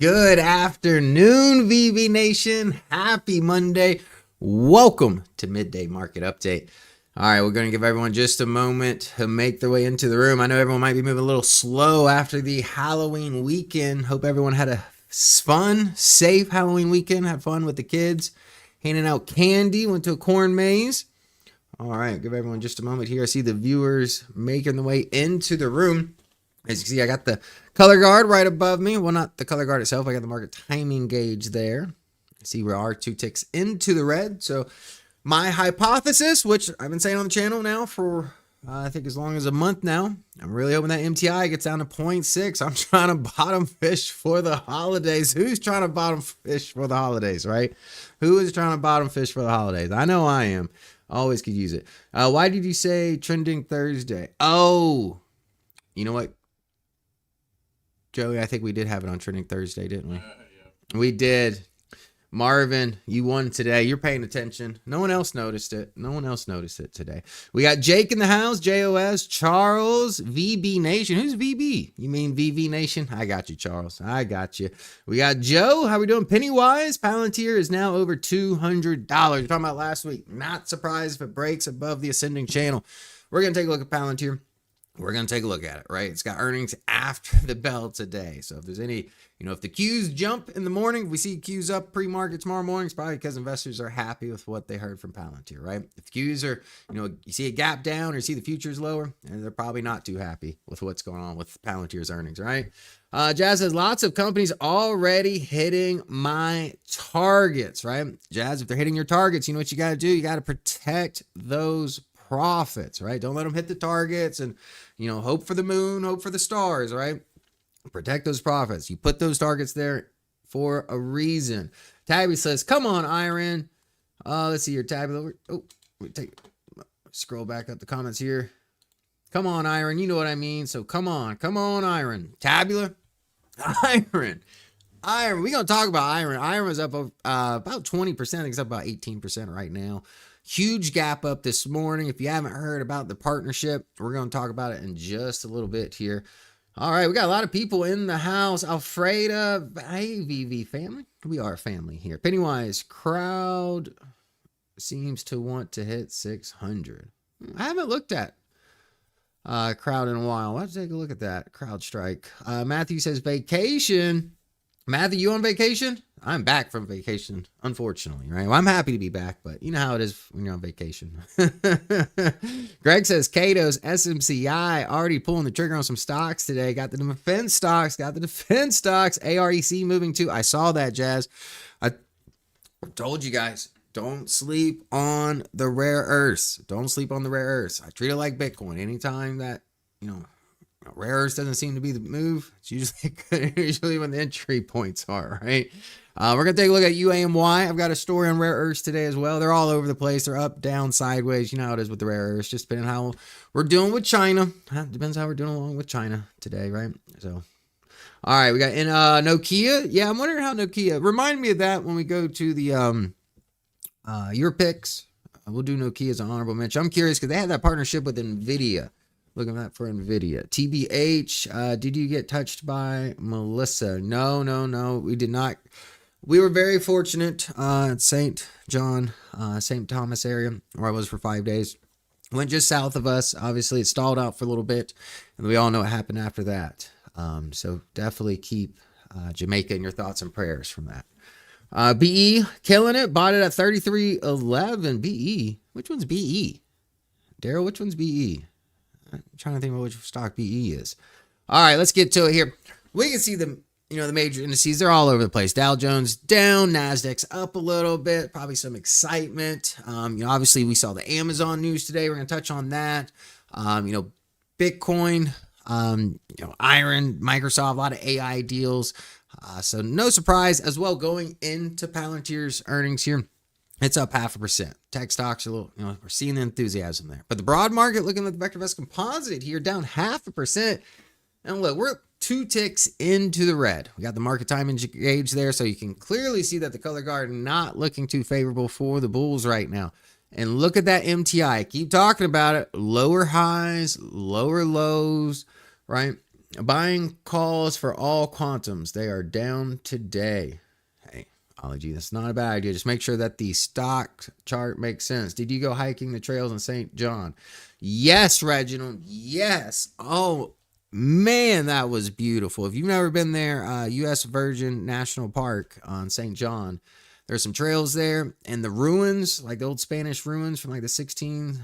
Good afternoon, VB Nation. Happy Monday. Welcome to Midday Market Update. All right, we're going to give everyone just a moment to make their way into the room. I know everyone might be moving a little slow after the Halloween weekend. Hope everyone had a fun, safe Halloween weekend. Had fun with the kids, handing out candy, went to a corn maze. All right, give everyone just a moment here. I see the viewers making the way into the room. As you can see, I got the color guard right above me. Well, not the color guard itself. I got the market timing gauge there. See, we are 2 ticks into the red. So my hypothesis, which I've been saying on the channel now for I think as long as a month now, I'm really hoping that MTI gets down to 0.6. I'm trying to bottom fish for the holidays. Who's trying to bottom fish for the holidays, right? Who is trying to bottom fish for the holidays? I know I am. Always could use it. Why did you say trending Thursday? Oh, you know what, Joey? I think we did have it on trending Thursday, didn't we? Yeah. We did. Marvin, you won today. You're paying attention. No one else noticed it. No one else noticed it today. We got Jake in the house, JOS, Charles, VB Nation. Who's VB? You mean VV Nation? I got you, Charles. I got you. We got Joe. How we doing? Pennywise. Palantir is now over $200. You're talking about last week. Not surprised if it breaks above the ascending channel. We're going to take a look at Palantir. We're going to take a look at it, right? It's got earnings after the bell today. So if there's any, if the Qs jump in the morning, if we see Qs up pre-market tomorrow morning, it's probably because investors are happy with what they heard from Palantir, right? If Qs are, you see a gap down or you see the futures lower, and they're probably not too happy with what's going on with Palantir's earnings, right? Jazz has lots of companies already hitting my targets, right? Jazz, if they're hitting your targets, you know what you got to do? You got to protect those profits, right? Don't let them hit the targets and, hope for the moon, hope for the stars, right? Protect those profits. You put those targets there for a reason. Tabby says, come on, IREN. Let's see your Tabby. Oh, scroll back up the comments here. Come on, IREN. You know what I mean. So come on, IREN. Tabular. IREN. We're going to talk about IREN. IREN was up about 20%. I think it's up about 18% right now. Huge gap up this morning. If you haven't heard about the partnership, we're going to talk about it in just a little bit here. All right, we got a lot of people in the house. Alfreda, hey, VV family. We are a family here. Pennywise, crowd seems to want to hit 600. I haven't looked at crowd in a while. Let's take a look at that. Crowd strike. Matthew says vacation. Matthew, you on vacation? I'm back from vacation, unfortunately, right? Well, I'm happy to be back, but you know how it is when you're on vacation. Greg says, Cato's SMCI already pulling the trigger on some stocks today. Got the defense stocks, AREC moving too. I saw that, Jazz. I told you guys, don't sleep on the rare earths. Don't sleep on the rare earths. I treat it like Bitcoin. Anytime that, rare earths doesn't seem to be the move, it's usually when the entry points are, right? We're going to take a look at UAMY. I've got a story on rare earths today as well. They're all over the place. They're up, down, sideways. You know how it is with the rare earths, just depending on how we're doing with China. Depends how we're doing along with China today, right? So, all right, we got in Nokia. Yeah, I'm wondering how Nokia, remind me of that when we go to the your picks. We'll do Nokia as an honorable mention. I'm curious because they had that partnership with NVIDIA. Looking at that for NVIDIA. TBH, did you get touched by Melissa? No, we did not. We were very fortunate at St. John, St. Thomas area, where I was for 5 days. Went just south of us. Obviously, it stalled out for a little bit, and we all know what happened after that. So definitely keep Jamaica in your thoughts and prayers from that. BE, killing it. Bought it at 33.11. BE. Which one's BE? Daryl, which one's BE? I'm trying to think about which stock BE is. All right, let's get to it here. We can see the major indices. They're all over the place. Dow Jones down, Nasdaq's up a little bit. Probably some excitement. Obviously we saw the Amazon news today. We're going to touch on that. Bitcoin, IREN, Microsoft, a lot of AI deals. So no surprise as well going into Palantir's earnings here. It's up 0.5%. Tech stocks are a little, we're seeing the enthusiasm there. But the broad market, looking at the VectorVest Composite here, down 0.5%. And look, we're 2 ticks into the red. We got the market timing gauge there, so you can clearly see that the color guard not looking too favorable for the bulls right now. And look at that MTI. Keep talking about it. Lower highs, lower lows, right? Buying calls for all quantums. They are down today. Hey, Ology, that's not a bad idea. Just make sure that the stock chart makes sense. Did you go hiking the trails in St. John? Yes, Reginald. Yes. Oh, man, that was beautiful. If you've never been there, U.S. Virgin National Park on St. John, there's some trails there, and the ruins, like the old Spanish ruins from like the 15th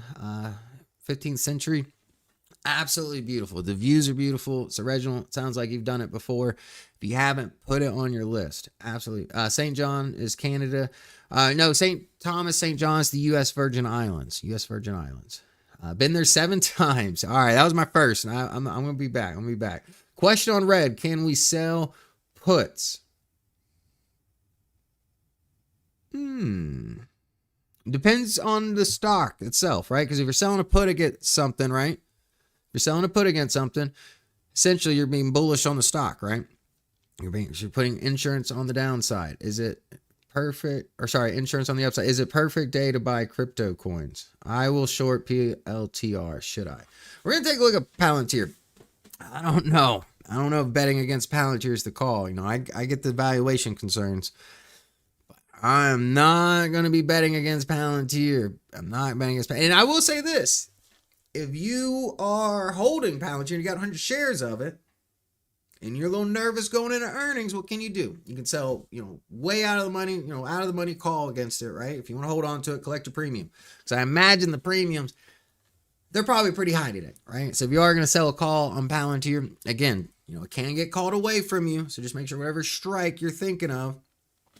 century, absolutely beautiful. The views are beautiful. So, Reginald, it sounds like you've done it before. If you haven't, put it on your list. Absolutely. St. John is Canada. No, St. Thomas, St. John is the U.S. Virgin Islands. U.S. Virgin Islands. Been there 7 times. All right, that was my first. And I'm going to be back. Question on red. Can we sell puts? Depends on the stock itself, right? Because if you're selling a put against something, right? If you're selling a put against something, essentially you're being bullish on the stock, right? You're putting insurance on the downside. Is it perfect? Or sorry, insurance on the upside. Is it perfect day to buy crypto coins? I will short PLTR. Should I? We're going to take a look at Palantir. I don't know. I don't know if betting against Palantir is the call. You know, I get the valuation concerns. I'm not going to be betting against Palantir. I'm not betting against Palantir. And I will say this. If you are holding Palantir and you got 100 shares of it, and you're a little nervous going into earnings, what can you do? You can sell, way out of the money, out of the money call against it, right? If you want to hold on to it, collect a premium. Because I imagine the premiums, they're probably pretty high today, right? So if you are going to sell a call on Palantir, again, it can get called away from you. So just make sure whatever strike you're thinking of,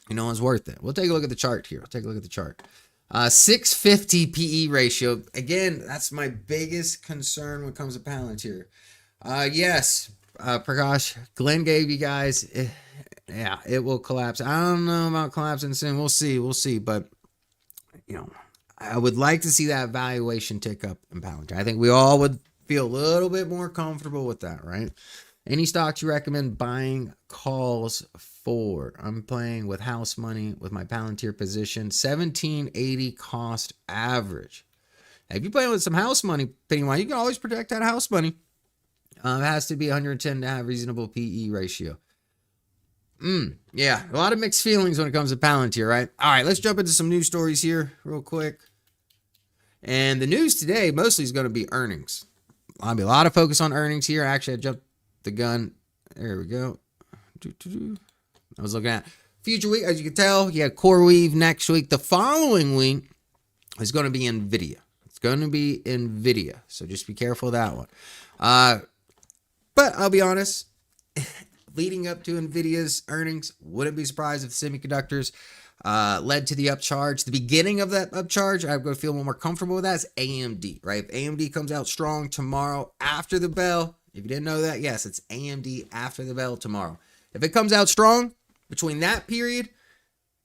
it's worth it. We'll take a look at the chart here. 650 PE ratio. Again, that's my biggest concern when it comes to Palantir. Yes, Prakash, Glenn gave you guys, it will collapse. I don't know about collapsing soon. We'll see. But, I would like to see that valuation tick up in Palantir. I think we all would feel a little bit more comfortable with that, right? Any stocks you recommend buying calls for? I'm playing with house money with my Palantir position. 1780 cost average. If you're playing with some house money, Pennywise, you can always protect that house money. It has to be 110 to have reasonable PE ratio. Yeah, a lot of mixed feelings when it comes to Palantir, right? All right, let's jump into some news stories here real quick. And the news today mostly is going to be earnings. I'll be a lot of focus on earnings here. Actually, I jumped the gun. There we go. I was looking at future week. As you can tell, you had CoreWeave next week. The following week is going to be NVIDIA. It's going to be NVIDIA. So just be careful of that one. But I'll be honest, leading up to NVIDIA's earnings, wouldn't be surprised if semiconductors led to the upcharge. The beginning of that upcharge, I'm going to feel more comfortable with that is AMD, right? If AMD comes out strong tomorrow after the bell, if you didn't know that, yes, it's AMD after the bell tomorrow. If it comes out strong between that period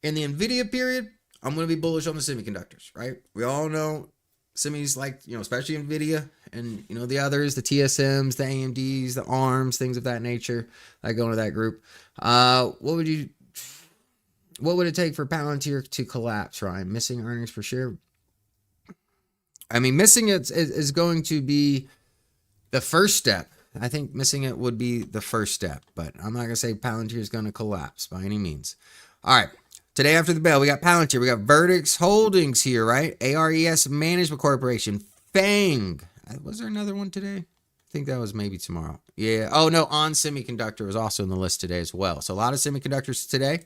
and the NVIDIA period, I'm going to be bullish on the semiconductors, right? We all know semis like, especially NVIDIA and, the others, the TSMs, the AMDs, the ARMs, things of that nature that go into that group. What would it take for Palantir to collapse, Ryan? Missing earnings per share? I mean, missing it is going to be the first step. I think missing it would be the first step, but I'm not going to say Palantir is going to collapse by any means. All right. Today after the bell, we got Palantir. We got Vertex Holdings here, right? ARES Management Corporation. FANG. Was there another one today? I think that was maybe tomorrow. Yeah. Oh, no. On Semiconductor was also on the list today as well. So a lot of semiconductors today.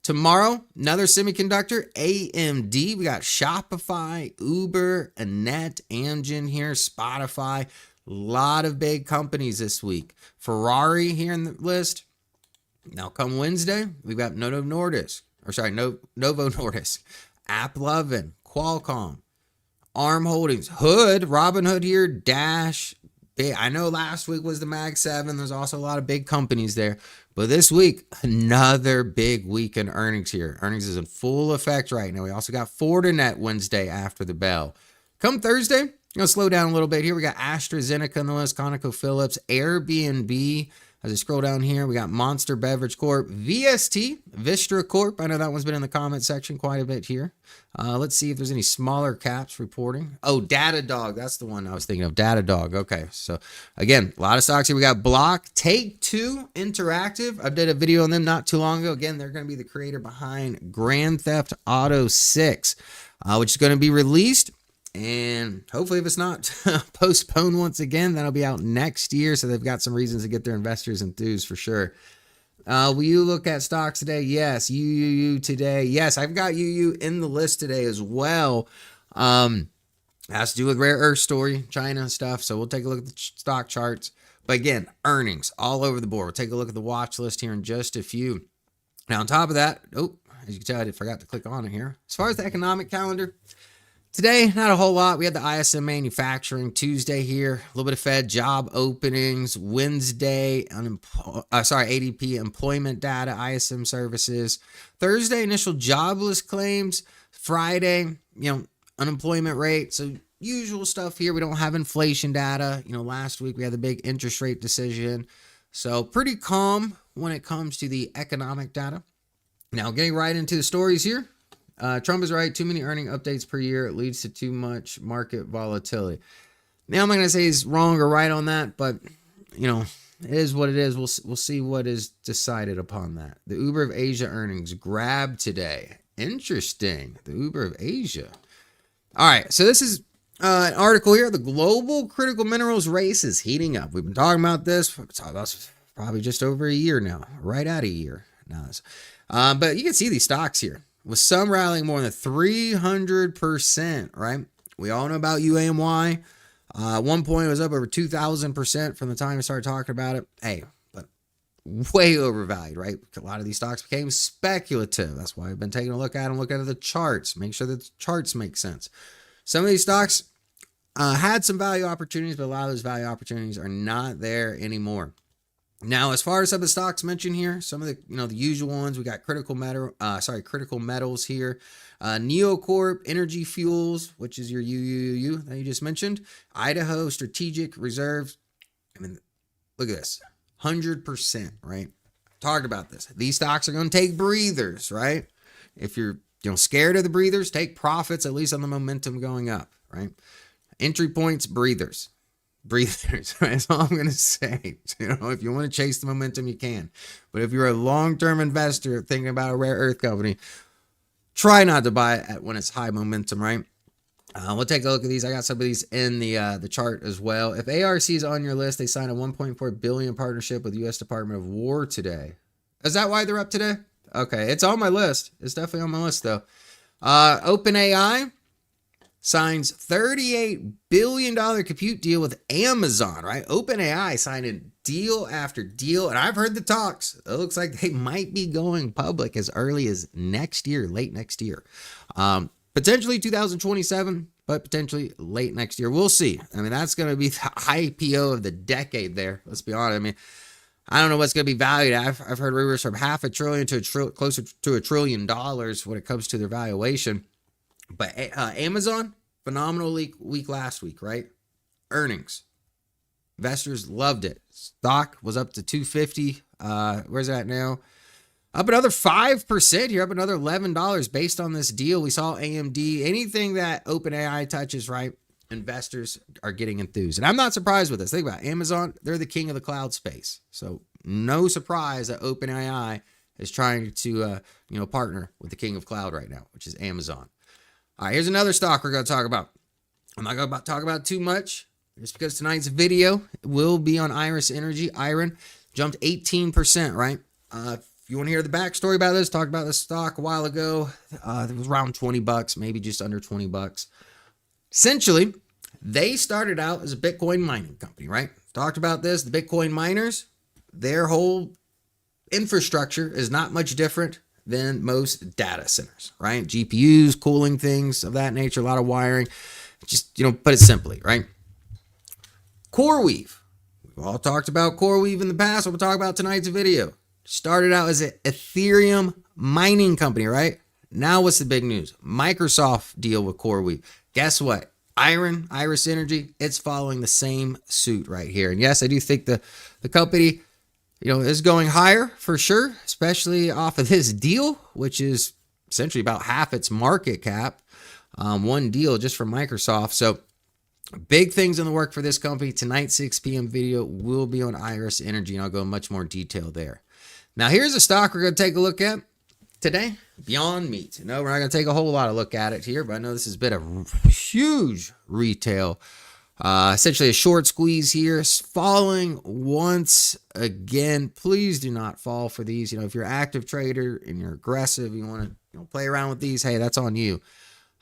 Tomorrow, another semiconductor, AMD. We got Shopify, Uber, Annette, Amgen here, Spotify. A lot of big companies this week. Ferrari here in the list. Now come Wednesday, we've got Novo Nordisk. AppLovin, Qualcomm, ARM Holdings, Hood, Robinhood here, Dash. I know last week was the Mag 7. There's also a lot of big companies there. But this week, another big week in earnings here. Earnings is in full effect right now. We also got Fortinet Wednesday after the bell. Come Thursday, going to slow down a little bit here. We got AstraZeneca on the list, ConocoPhillips, Airbnb. As I scroll down here, we got Monster Beverage Corp, VST, Vistra Corp. I know that one's been in the comment section quite a bit here. Let's see if there's any smaller caps reporting. Oh, Datadog. That's the one I was thinking of. Datadog. Okay. So again, a lot of stocks here. We got Block, Take-Two Interactive. I did a video on them not too long ago. Again, they're going to be the creator behind Grand Theft Auto 6, which is going to be released. And hopefully if it's not postponed once again, that'll be out next year. So they've got some reasons to get their investors enthused for sure. Will you look at stocks today? Yes. UUU today. Yes, I've got UU in the list today as well. Has to do with rare earth story, China stuff. So we'll take a look at the stock charts. But again, earnings all over the board. We'll take a look at the watch list here in just a few. Now on top of that, as you can tell, I forgot to click on it here. As far as the economic calendar, today, not a whole lot. We had the ISM manufacturing Tuesday here, a little bit of Fed job openings. Wednesday, ADP employment data, ISM services. Thursday, initial jobless claims. Friday, unemployment rate. So usual stuff here. We don't have inflation data. Last week we had the big interest rate decision. So pretty calm when it comes to the economic data. Now getting right into the stories here. Trump is right. Too many earning updates per year. It leads to too much market volatility. Now, I'm not going to say he's wrong or right on that, but, it is what it is. We'll see what is decided upon that. The Uber of Asia earnings grabbed today. Interesting. The Uber of Asia. All right. So this is an article here. The global critical minerals race is heating up. We've been talking about this for probably just over a year now. Right at a year now. But you can see these stocks here, with some rallying more than 300%, right? We all know about UAMY. At one point, it was up over 2,000% from the time I started talking about it. Hey, but way overvalued, right? A lot of these stocks became speculative. That's why I've been taking a look at them, look at the charts, make sure that the charts make sense. Some of these stocks had some value opportunities, but a lot of those value opportunities are not there anymore. Now, as far as some of the stocks mentioned here, some of the the usual ones, we got critical metals here, Neocorp, Energy Fuels, which is your UUU that you just mentioned, Idaho Strategic Reserve. I mean, look at this, 100%, right? Talked about this. These stocks are going to take breathers, right? If you're scared of the breathers, take profits at least on the momentum going up, right? Entry points, breathers. Right? That's all I'm going to say. If you want to chase the momentum, you can. But if you're a long-term investor thinking about a rare earth company, try not to buy it when it's high momentum, right? We'll take a look at these. I got some of these in the chart as well. If ARC is on your list, they signed a $1.4 billion partnership with the U.S. Department of War today. Is that why they're up today? Okay, it's on my list. It's definitely on my list, though. OpenAI signs $38 billion compute deal with Amazon, right? OpenAI signed a deal after deal, and I've heard the talks. It looks like they might be going public as early as next year, late next year. Potentially 2027, but potentially late next year. We'll see. I mean, that's going to be the IPO of the decade there. Let's be honest. I mean, I don't know what's going to be valued at. I've heard rumors from $500 billion to closer to $1 trillion when it comes to their valuation. But Amazon, phenomenal week last week, right? Earnings. Investors loved it. Stock was up to 250. Where's that now? Up another 5% here, up another $11 based on this deal. We saw AMD, anything that OpenAI touches, right? Investors are getting enthused. And I'm not surprised with this. Think about it. Amazon, they're the king of the cloud space. So no surprise that OpenAI is trying to partner with the king of cloud right now, which is Amazon. All right, here's another stock we're going to talk about. I'm not going to talk about too much just because tonight's video will be on IREN. Jumped 18%, right? If you want to hear the backstory about this, talked about this stock a while ago. It was around $20, maybe just under $20. Essentially, they started out as a Bitcoin mining company, right? Talked about this. The Bitcoin miners, their whole infrastructure is not much different than most data centers, right? GPUs, cooling, things of that nature, a lot of wiring. Just, put it simply, right? CoreWeave. We've all talked about CoreWeave in the past. We'll talk about tonight's video. Started out as an Ethereum mining company, right? Now what's the big news? Microsoft deal with CoreWeave. Guess what? Iris Energy, it's following the same suit right here. And yes, I do think the company is going higher for sure, especially off of this deal, which is essentially about half its market cap. One deal just from Microsoft. So big things in the work for this company. Tonight, 6 p.m. video will be on IREN Energy, and I'll go in much more detail there. Now, here's a stock we're going to take a look at today. Beyond Meat. No, we're not going to take a whole lot of look at it here, but I know this has been a huge retail, essentially a short squeeze here. Falling once again. Please do not fall for these. If you're an active trader and you're aggressive, you want to play around with these, hey, that's on you.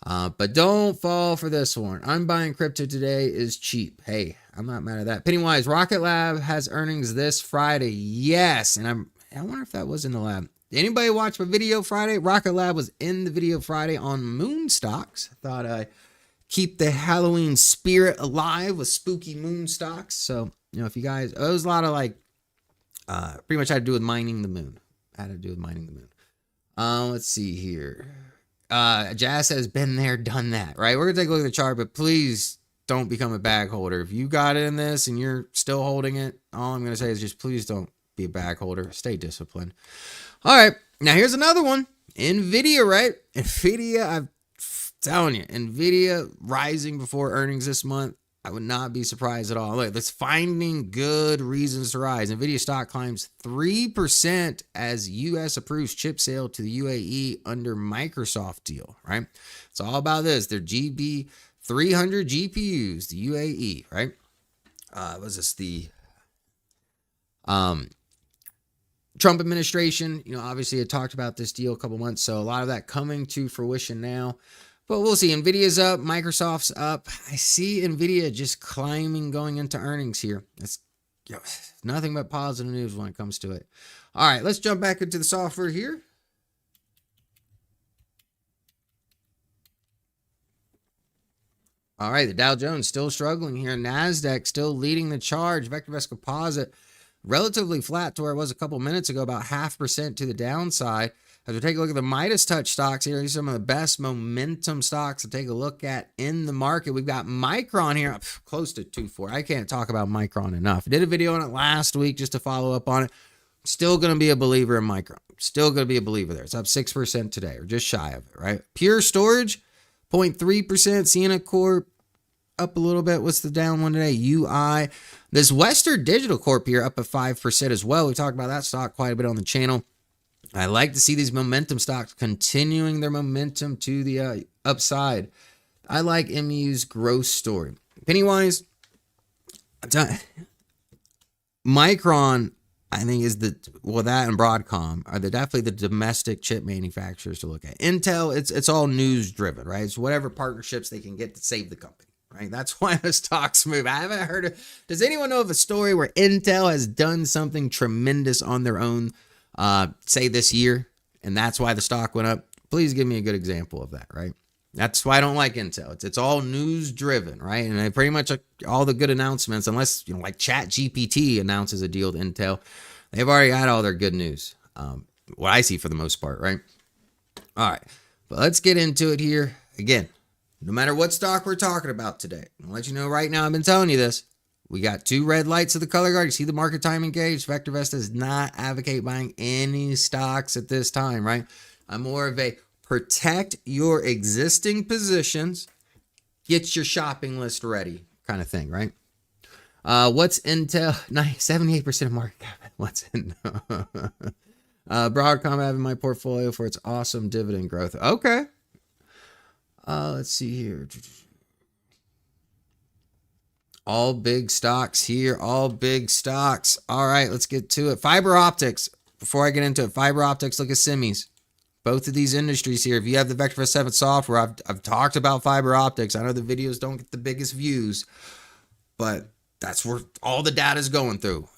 But don't fall for this one. I'm buying crypto today is cheap. Hey, I'm not mad at that. Pennywise, Rocket Lab has earnings this Friday. Yes, and I wonder if that was in the lab. Anybody watch my video Friday? Rocket Lab was in the video Friday on moon stocks. I thought I'd keep the Halloween spirit alive with spooky moon stocks. So, if you guys, it was a lot of pretty much had to do with mining the moon. Let's see here. Jazz says, been there, done that, right? We're going to take a look at the chart, but please don't become a bag holder. If you got it in this and you're still holding it, all I'm going to say is just please don't be a bag holder. Stay disciplined. All right. Now, here's another one. NVIDIA, right? NVIDIA, I'm telling you, NVIDIA rising before earnings this month. I would not be surprised at all. Look, that's finding good reasons to rise. NVIDIA stock climbs 3% as U.S. approves chip sale to the UAE under Microsoft deal, right? It's all about this. Their GB300 GPUs, the UAE, right? Was this the Trump administration? Obviously it talked about this deal a couple months, so a lot of that coming to fruition now. But we'll see. NVIDIA's up. Microsoft's up. I see NVIDIA just climbing going into earnings here. That's nothing but positive news when it comes to it. All right, let's jump back into the software here. All right, the Dow Jones still struggling here. NASDAQ still leading the charge. VectorVest Composite relatively flat to where it was a couple minutes ago, about 0.5% to the downside. As we take a look at the Midas Touch stocks here, these are some of the best momentum stocks to take a look at in the market. We've got Micron here, up close to 2.4. I can't talk about Micron enough. I did a video on it last week just to follow up on it. Still going to be a believer in Micron. Still going to be a believer there. It's up 6% today, or just shy of it, right? Pure Storage, 0.3%. Sienna Corp, up a little bit. What's the down one today? UI. This Western Digital Corp here, up at 5% as well. We talked about that stock quite a bit on the channel. I like to see these momentum stocks continuing their momentum to the upside. I like MU's growth story. Pennywise, Micron, I think is that and Broadcom are definitely the domestic chip manufacturers to look at. Intel, it's all news driven, right? It's whatever partnerships they can get to save the company, right? That's why the stocks move. I haven't heard of. Does anyone know of a story where Intel has done something tremendous on their own? Say this year, and that's why the stock went up? Please give me a good example of that, right? That's why I don't like Intel. It's all news driven, right? And I pretty much all the good announcements, unless like ChatGPT announces a deal with Intel, they've already had all their good news. What I see for the most part, right? All right, but let's get into it here. Again, no matter what stock we're talking about today, I'll let you know right now. I've been telling you this. We got 2 red lights of the color guard. You see the market time engaged. VectorVest does not advocate buying any stocks at this time, right? I'm more of a protect your existing positions, get your shopping list ready kind of thing, right? What's Intel? 78% of market cap. What's in? Broadcom I have in my portfolio for its awesome dividend growth. Okay. Let's see here. All big stocks here, all big stocks. All right, let's get to it. Fiber optics. Before I get into it, fiber optics, look at semis. Both of these industries here. If you have the VectorVest 7 software, I've talked about fiber optics. I know the videos don't get the biggest views, but that's where all the data is going through.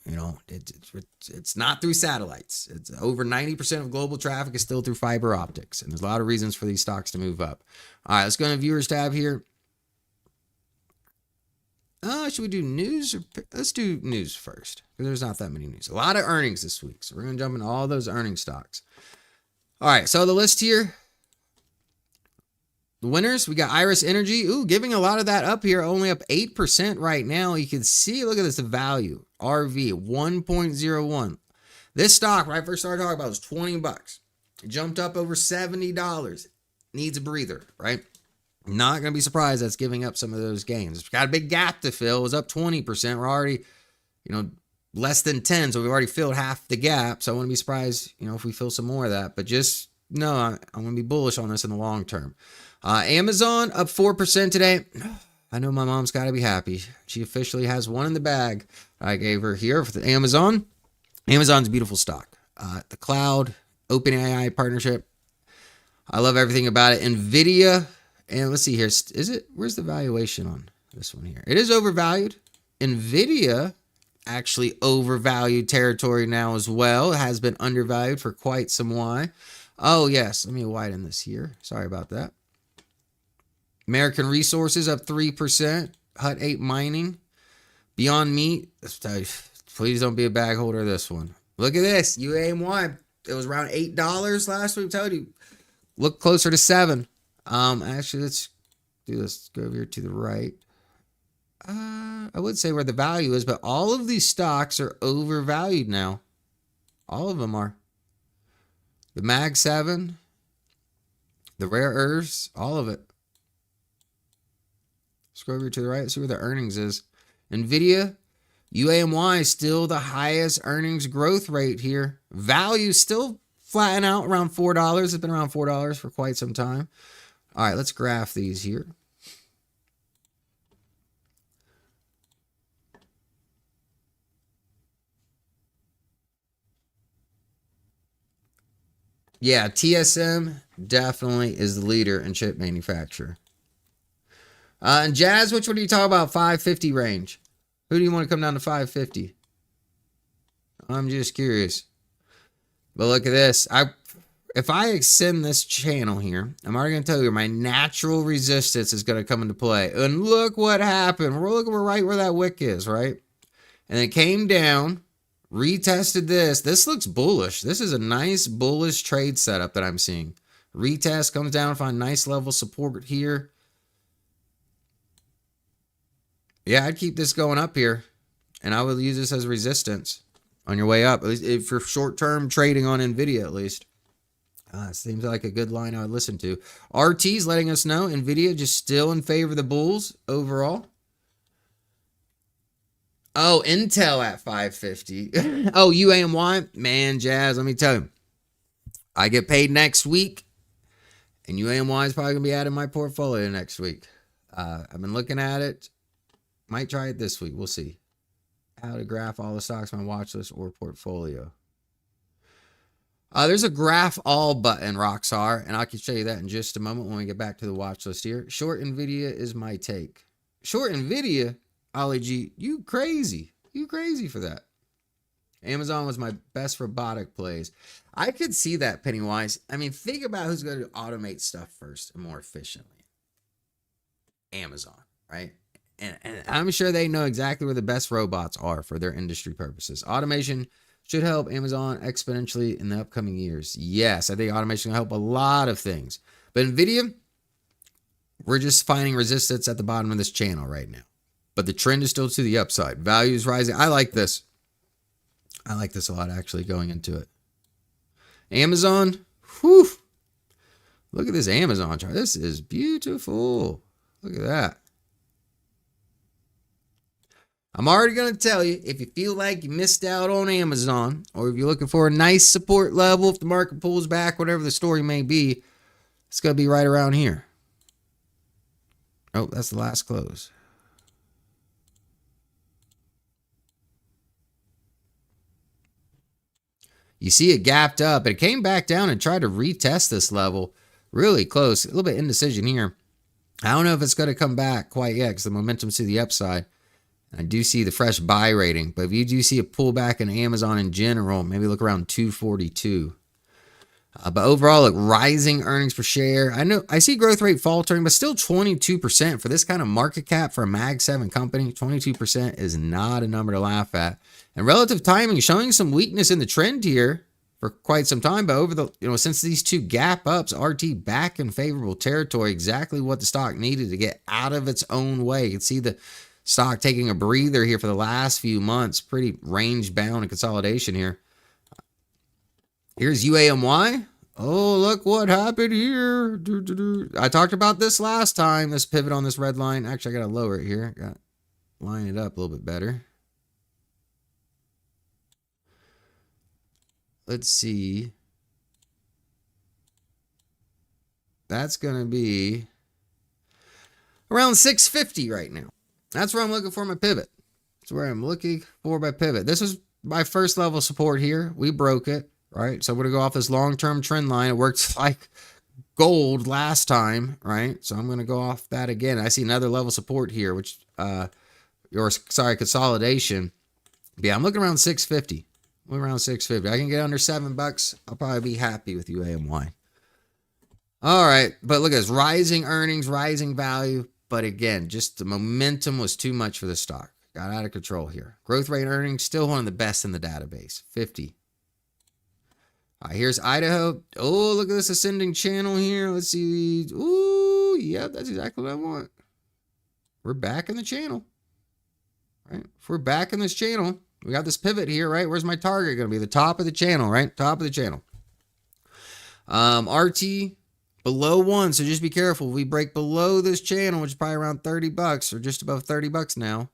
It's not through satellites. It's over 90% of global traffic is still through fiber optics, and there's a lot of reasons for these stocks to move up. All right, let's go to the viewers tab here. Should we do news? Let's do news first, because there's not that many news. A lot of earnings this week, so we're going to jump into all those earnings stocks. All right, so the list here. The winners, we got IREN Energy. Ooh, giving a lot of that up here, only up 8% right now. You can see, look at this, the value. RV, 1.01. This stock, when I first started talking about, was 20 bucks. It jumped up over $70. Needs a breather, right? Not going to be surprised that's giving up some of those gains. It's got a big gap to fill. It was up 20%. We're already, less than 10, so we've already filled half the gap. So I wouldn't be surprised, if we fill some more of that. But just know I'm going to be bullish on this in the long term. Amazon up 4% today. I know my mom's got to be happy. She officially has one in the bag I gave her here for the Amazon. Amazon's a beautiful stock. The cloud, OpenAI partnership. I love everything about it. NVIDIA. And let's see here. Where's the valuation on this one here? It is overvalued. NVIDIA actually overvalued territory now as well. It has been undervalued for quite some while. Oh, yes. Let me widen this here. Sorry about that. American Resources up 3%. Hut 8 Mining. Beyond Meat. Please don't be a bag holder of this one. Look at this. UAMY. It was around $8 last week. I told you. Look closer to $7. Actually, let's do this. Go over here to the right. I would say where the value is, but all of these stocks are overvalued now. All of them are. The Mag 7, the rare earths, all of it. Let's go over to the right, see where the earnings is. NVIDIA, UAMY is still the highest earnings growth rate here. Value still flattening out around $4. It's been around $4 for quite some time. All right, let's graph these here. Yeah, TSM definitely is the leader in chip manufacturer. And Jazz, which one do you talk about? 550 range. Who do you want to come down to 550? I'm just curious. But look at this. If I extend this channel here, I'm already going to tell you my natural resistance is going to come into play. And look what happened. We're right where that wick is, right? And it came down, retested this. This looks bullish. This is a nice bullish trade setup that I'm seeing. Retest, comes down, find nice level support here. Yeah, I'd keep this going up here. And I would use this as resistance on your way up. At least if for short-term trading on NVIDIA, at least. Seems like a good line I would listen to. RT's letting us know NVIDIA just still in favor of the bulls overall. Oh, Intel at 550. Oh, UAMY. Man, Jazz, let me tell you. I get paid next week. And UAMY is probably going to be adding my portfolio next week. I've been looking at it. Might try it this week. We'll see. How to graph all the stocks on my watch list or portfolio. There's a graph all button, Roxar, and I can show you that in just a moment when we get back to the watch list here. Short NVIDIA is my take. Short NVIDIA, Ollie G, you crazy. You crazy for that. Amazon was my best robotic plays. I could see that, Pennywise. I mean, think about who's going to automate stuff first and more efficiently. Amazon, right? And I'm sure they know exactly where the best robots are for their industry purposes. Automation should help Amazon exponentially in the upcoming years. Yes, I think automation will help a lot of things. But NVIDIA, we're just finding resistance at the bottom of this channel right now. But the trend is still to the upside. Value is rising. I like this. I like this a lot, actually, going into it. Amazon, whew. Look at this Amazon chart. This is beautiful. Look at that. I'm already going to tell you, if you feel like you missed out on Amazon, or if you're looking for a nice support level, if the market pulls back, whatever the story may be, it's going to be right around here. Oh, that's the last close. You see it gapped up, but it came back down and tried to retest this level really close. A little bit indecision here. I don't know if it's going to come back quite yet because the momentum's to the upside. I do see the fresh buy rating, but if you do see a pullback in Amazon in general, maybe look around 242. But overall, look, rising earnings per share. I see growth rate faltering, but still 22% for this kind of market cap for a Mag 7 company. 22% is not a number to laugh at. And relative timing showing some weakness in the trend here for quite some time, but over the since these two gap ups, RT back in favorable territory, exactly what the stock needed to get out of its own way. You can see the stock taking a breather here for the last few months, pretty range bound and consolidation here. Here's UAMY. Oh, look what happened here. I talked about this last time, this pivot on this red line. Actually, I got to lower it here. Got to line it up a little bit better. Let's see. That's going to be around 650 right now. That's where I'm looking for my pivot. That's where I'm looking for my pivot. This is my first level support here. We broke it, right? So I'm going to go off this long-term trend line. It worked like gold last time, right? So I'm going to go off that again. I see another level support here, which, consolidation. But yeah, I'm looking around 650. I'm around 650. I can get under $7. I'll probably be happy with UAMY. All right, but look at this, rising earnings, rising value. But again, just the momentum was too much for the stock. Got out of control here. Growth rate earnings, still one of the best in the database, 50. All right, here's Idaho. Oh, look at this ascending channel here. Let's see. Ooh, yeah, that's exactly what I want. We're back in the channel, right? If we're back in this channel, we got this pivot here, right? Where's my target going to be? The top of the channel, right? Top of the channel. RT below 1, so just be careful. We break below this channel, which is probably around $30 or just above $30 now.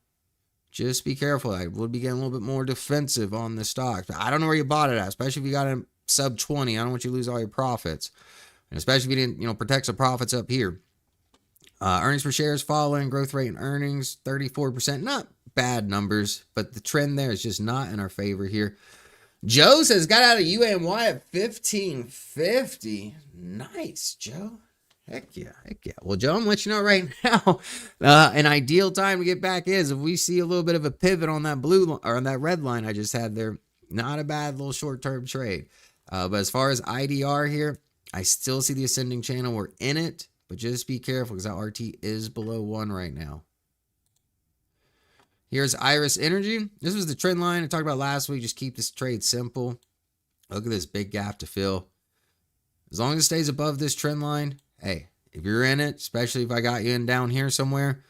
Just be careful. I would be getting a little bit more defensive on the stock. I don't know where you bought it at, especially if you got it sub 20. I don't want you to lose all your profits, and especially if you didn't, protect some profits up here. Earnings per share is falling. Growth rate and earnings 34%. Not bad numbers, but the trend there is just not in our favor here. Joe says got out of UAMY at 1550. Nice, Joe. Heck yeah, heck yeah. Well, Joe, I'm letting you know right now, an ideal time to get back is if we see a little bit of a pivot on that blue or on that red line I just had there. Not a bad little short-term trade. But as far as IDR here, I still see the ascending channel. We're in it, but just be careful because that RT is below 1 right now. Here's Iris Energy. This was the trend line I talked about last week. Just keep this trade simple. Look at this big gap to fill. As long as it stays above this trend line, hey, if you're in it, especially if I got you in down here somewhere,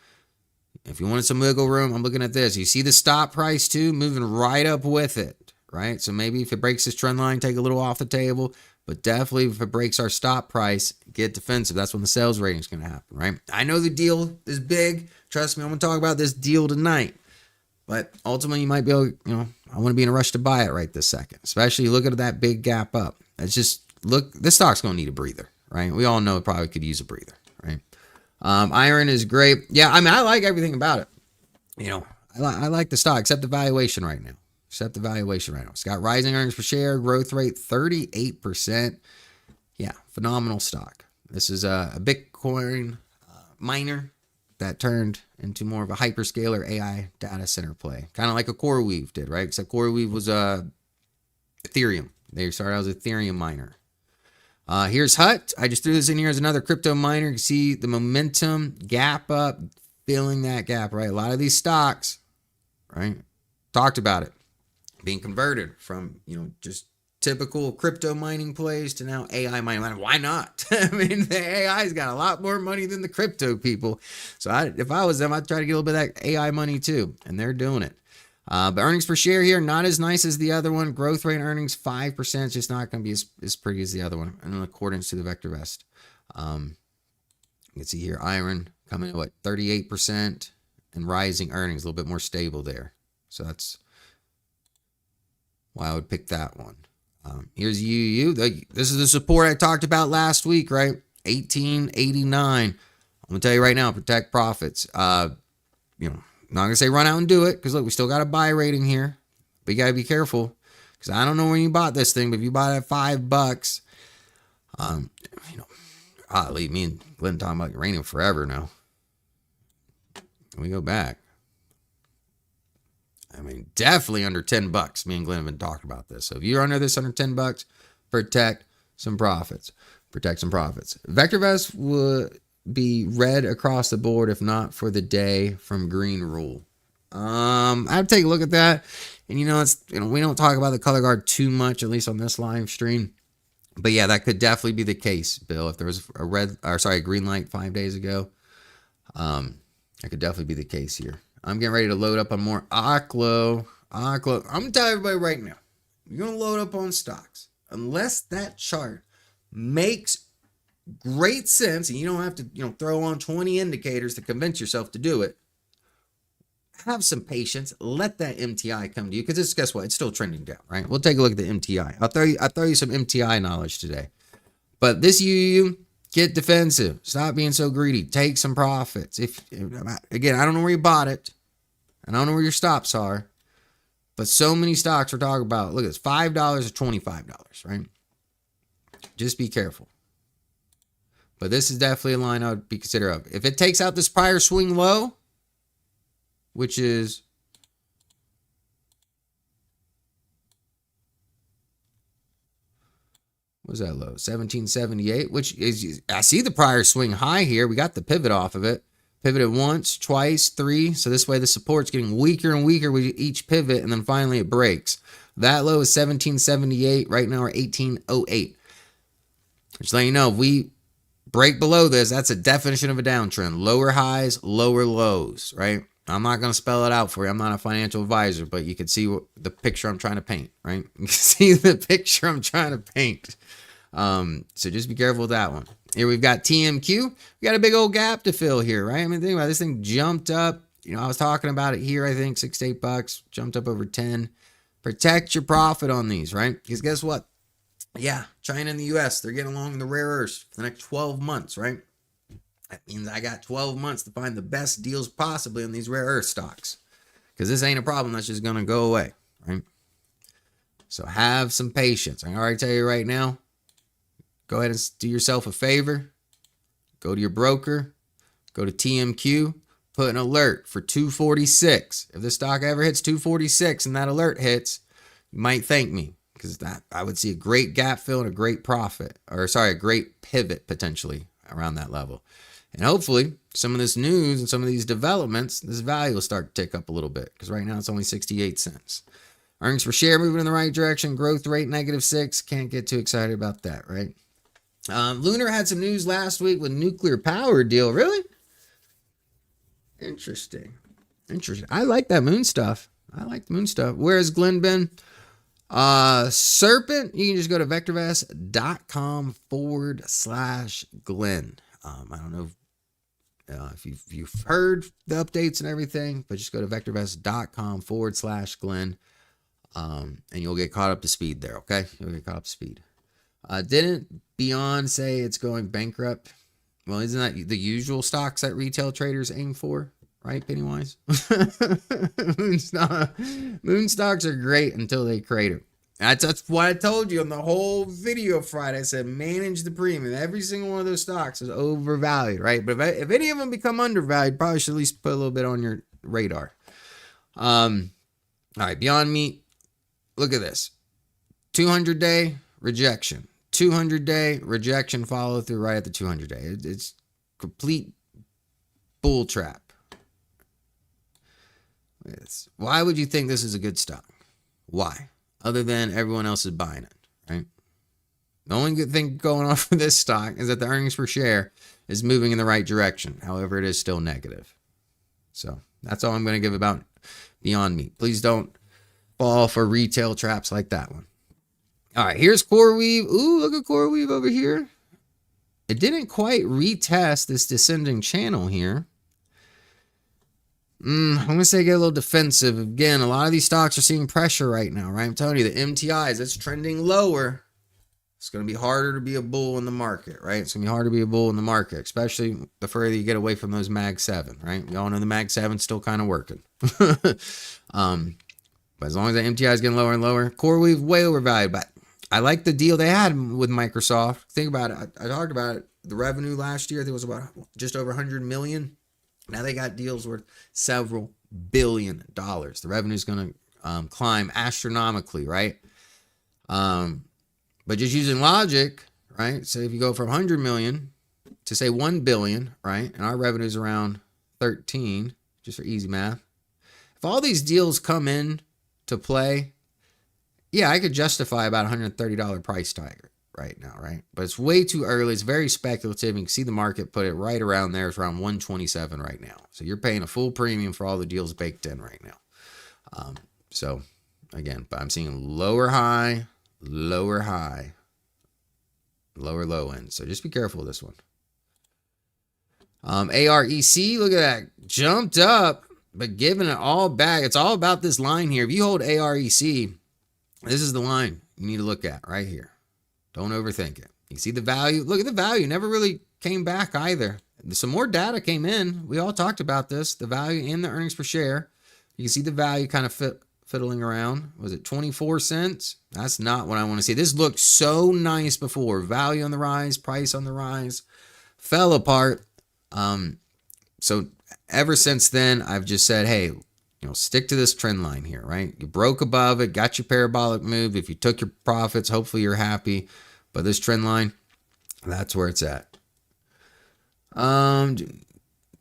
if you wanted some wiggle room, I'm looking at this. You see the stop price too, moving right up with it, right? So maybe if it breaks this trend line, take a little off the table. But definitely if it breaks our stop price, get defensive. That's when the sales rating is going to happen, right? I know the deal is big. Trust me, I'm going to talk about this deal tonight. But ultimately, you might be able, I want to be in a rush to buy it right this second. Especially look at that big gap up. It's just, look, this stock's going to need a breather, right? We all know it probably could use a breather, right? IREN is great. Yeah, I mean, I like everything about it. I like the stock, except the valuation right now. It's got rising earnings per share, growth rate 38%. Yeah, phenomenal stock. This is a Bitcoin miner that turned into more of a hyperscaler AI data center play. Kind of like a CoreWeave did, right? Except CoreWeave was Ethereum. They started out as an Ethereum miner. Here's HUT. I just threw this in here as another crypto miner. You can see the momentum, gap up, filling that gap, right? A lot of these stocks, right? Talked about it. Being converted from, just typical crypto mining plays to now AI mining. Why not? I mean, the AI's got a lot more money than the crypto people. So if I was them, I'd try to get a little bit of that AI money too. And they're doing it. But earnings per share here, not as nice as the other one. Growth rate earnings, 5%. It's just not going to be as pretty as the other one. And in accordance to the VectorVest. You can see here, IREN coming at 38% and rising earnings, a little bit more stable there. So that's why I would pick that one. Here's UU. This is the support I talked about last week, right? 1889. I'm gonna tell you right now, protect profits. Not gonna say run out and do it because look, we still got a buy rating here, but you gotta be careful because I don't know when you bought this thing, but if you bought it at $5, leave me and Glenn talking about uranium forever now. We go back. I mean, definitely under $10. Me and Glenn have been talking about this. So if you're under this under $10, protect some profits. VectorVest would be red across the board if not for the day from green rule. I'd take a look at that. And we don't talk about the color guard too much, at least on this live stream. But yeah, that could definitely be the case, Bill. If there was a green light 5 days ago, that could definitely be the case here. I'm getting ready to load up on more Oklo. I'm going to tell everybody right now, you're going to load up on stocks. unless that chart makes great sense and you don't have to, throw on 20 indicators to convince yourself to do it, have some patience. Let that MTI come to you, because guess what? It's still trending down, right? We'll take a look at the MTI. I'll throw you some MTI knowledge today. But this you get defensive. Stop being so greedy. Take some profits. Again, I don't know where you bought it. I don't know where your stops are. But so many stocks we're talking about. Look, it's $5 or $25, right? Just be careful. But this is definitely a line I would be considerate of. If it takes out this prior swing low, which is what was that low? 1778, which is, I see the prior swing high here. We got the pivot off of it. Pivoted once, twice, three. So this way the support's getting weaker and weaker with each pivot, and then finally it breaks. That low is 1778. Right now we're 1808. Just letting you know, if we break below this, that's a definition of a downtrend. Lower highs, lower lows, right? I'm not going to spell it out for you. I'm not a financial advisor, but you can see the picture I'm trying to paint, right? You can see the picture I'm trying to paint. So just be careful with that one. Here we've got TMQ. We got a big old gap to fill here, right? I mean, think about it. This thing jumped up. I was talking about it here, I think, $6 to $8, jumped up over 10. Protect your profit on these, right? Because guess what? Yeah, China and the US, they're getting along in the rare earths for the next 12 months, right? That means I got 12 months to find the best deals possibly in these rare earth stocks. Because this ain't a problem that's just going to go away, right? So have some patience. I can already tell you right now, go ahead and do yourself a favor. Go to your broker. Go to TMQ. Put an alert for 246. If the stock ever hits 246 and that alert hits, you might thank me. Because that I would see a great gap fill and a great profit. A great pivot potentially around that level. And hopefully, some of this news and some of these developments, this value will start to tick up a little bit. Because right now it's only 68 cents. Earnings per share moving in the right direction. Growth rate -6. Can't get too excited about that, right? Lunar had some news last week with nuclear power deal. Really? Interesting. I like that moon stuff. Where's Glenn been? Serpent, you can just go to vectorvest.com/Glenn. I don't know if you've heard the updates and everything, but just go to vectorvest.com/Glenn. And you'll get caught up to speed there, okay? You'll get caught up to speed. Didn't Beyond say it's going bankrupt? Well, isn't that the usual stocks that retail traders aim for, right, Pennywise? Moon stocks are great until they crater. That's what I told you on the whole video Friday. I said manage the premium. Every single one of those stocks is overvalued, right? But if any of them become undervalued, probably should at least put a little bit on your radar. All right, Beyond Meat. Look at this. 200-day rejection. 200-day rejection, follow through right at the 200-day. It's complete bull trap. Why would you think this is a good stock? Why? Other than everyone else is buying it, right? The only good thing going on for this stock is that the earnings per share is moving in the right direction. However, it is still negative. So that's all I'm going to give about Beyond Meat. Please don't fall for retail traps like that one. All right, here's CoreWeave. Ooh, look at CoreWeave over here. It didn't quite retest this descending channel here. I'm going to say get a little defensive. Again, a lot of these stocks are seeing pressure right now, right? I'm telling you, the MTIs, it's trending lower. It's going to be harder to be a bull in the market, right? It's going to be hard to be a bull in the market, especially the further you get away from those Mag 7, right? We all know the Mag 7's still kind of working. But as long as the MTI is getting lower and lower, CoreWeave way overvalued. But I like the deal they had with Microsoft. Think about it. I talked about it. The revenue last year, I think it was about just over 100 million. Now they got deals worth several $billion. The revenue is going to climb astronomically, right? But just using logic, right? So if you go from 100 million to say 1 billion, right? And our revenue is around 13, just for easy math. If all these deals come in to play, yeah, I could justify about $130 price tag right now, right? But it's way too early. It's very speculative. You can see the market put it right around there. It's around 127 right now. So you're paying a full premium for all the deals baked in right now. So again, but I'm seeing lower high, lower high, lower low end. So just be careful of this one. AREC, look at that, jumped up, but giving it all back. It's all about this line here. If you hold AREC, this is the line you need to look at right here. Don't overthink it. You see the value? Look at the value. Never really came back either. Some more data came in. We all talked about this, the value and the earnings per share. You can see the value kind of fiddling around. Was it 24 cents? That's not what I want to see. This looked so nice before. Value on the rise, price on the rise. Fell apart. So ever since then, I've just said, hey, stick to this trend line here, right? You broke above it, got your parabolic move. If you took your profits, hopefully you're happy. But this trend line, that's where it's at.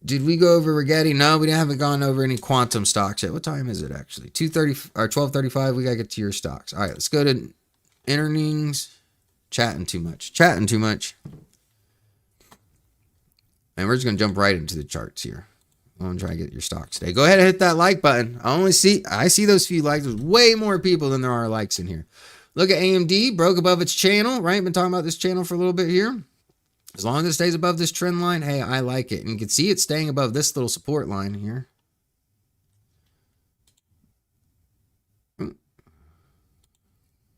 Did we go over Rigetti? No, we haven't gone over any quantum stocks yet. What time is it actually? 2:30 or 12:35. We gotta get to your stocks. All right, let's go to earnings. Chatting too much. And we're just gonna jump right into the charts here. I'm gonna try to get your stocks today. Go ahead and hit that like button. I see those few likes. There's way more people than there are likes in here. Look at AMD, broke above its channel, right? Been talking about this channel for a little bit here. As long as it stays above this trend line, hey, I like it. And you can see it staying above this little support line here.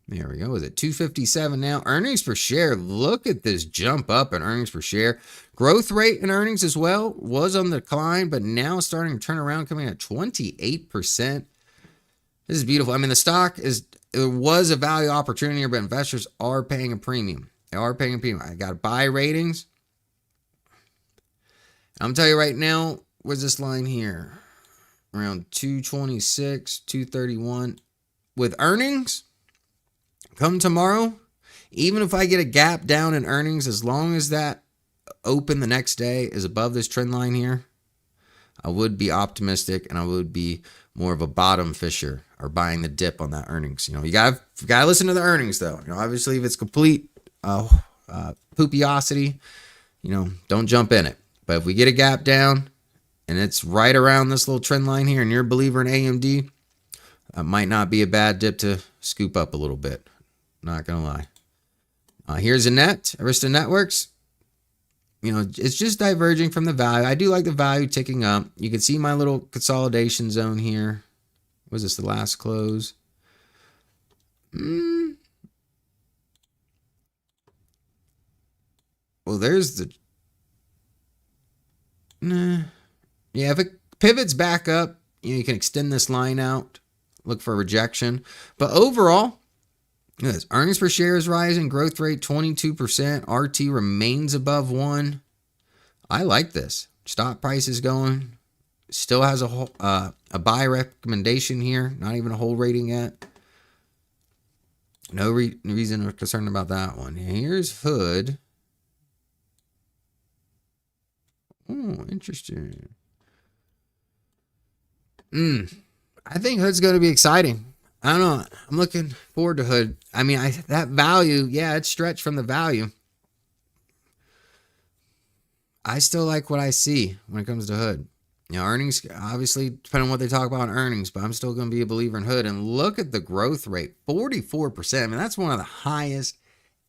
There we go. Is it 257 now? Earnings per share. Look at this jump up in earnings per share. Growth rate in earnings as well was on the decline, but now starting to turn around, coming at 28%. This is beautiful. I mean, the stock there was a value opportunity here, but investors are paying a premium. They are paying a premium. I got buy ratings. I'm telling you right now, where's this line here? Around 226, 231. With earnings, come tomorrow, even if I get a gap down in earnings, as long as that open the next day is above this trend line here, I would be optimistic and I would be more of a bottom fisher or buying the dip on that earnings. You gotta listen to the earnings though. Obviously if it's complete poopiosity, don't jump in it. But if we get a gap down and it's right around this little trend line here and you're a believer in AMD, that might not be a bad dip to scoop up a little bit. Not gonna lie. Here's a net, Arista Networks. It's just diverging from the value. I do like the value ticking up. You can see my little consolidation zone here. Was this the last close? Well, there's the... Yeah, if it pivots back up, you can extend this line out. Look for rejection. But overall, this earnings per share is rising. Growth rate 22%. RT remains above 1. I like this. Stock price is going. Still has a buy recommendation here. Not even a hold rating yet. No reason to concern about that one. Here's Hood. Oh, interesting. I think Hood's going to be exciting. I don't know. I'm looking forward to Hood. I mean, that value, yeah, it's stretched from the value. I still like what I see when it comes to Hood. Earnings, obviously, depending on what they talk about in earnings, but I'm still going to be a believer in Hood. And look at the growth rate, 44%. I mean, that's one of the highest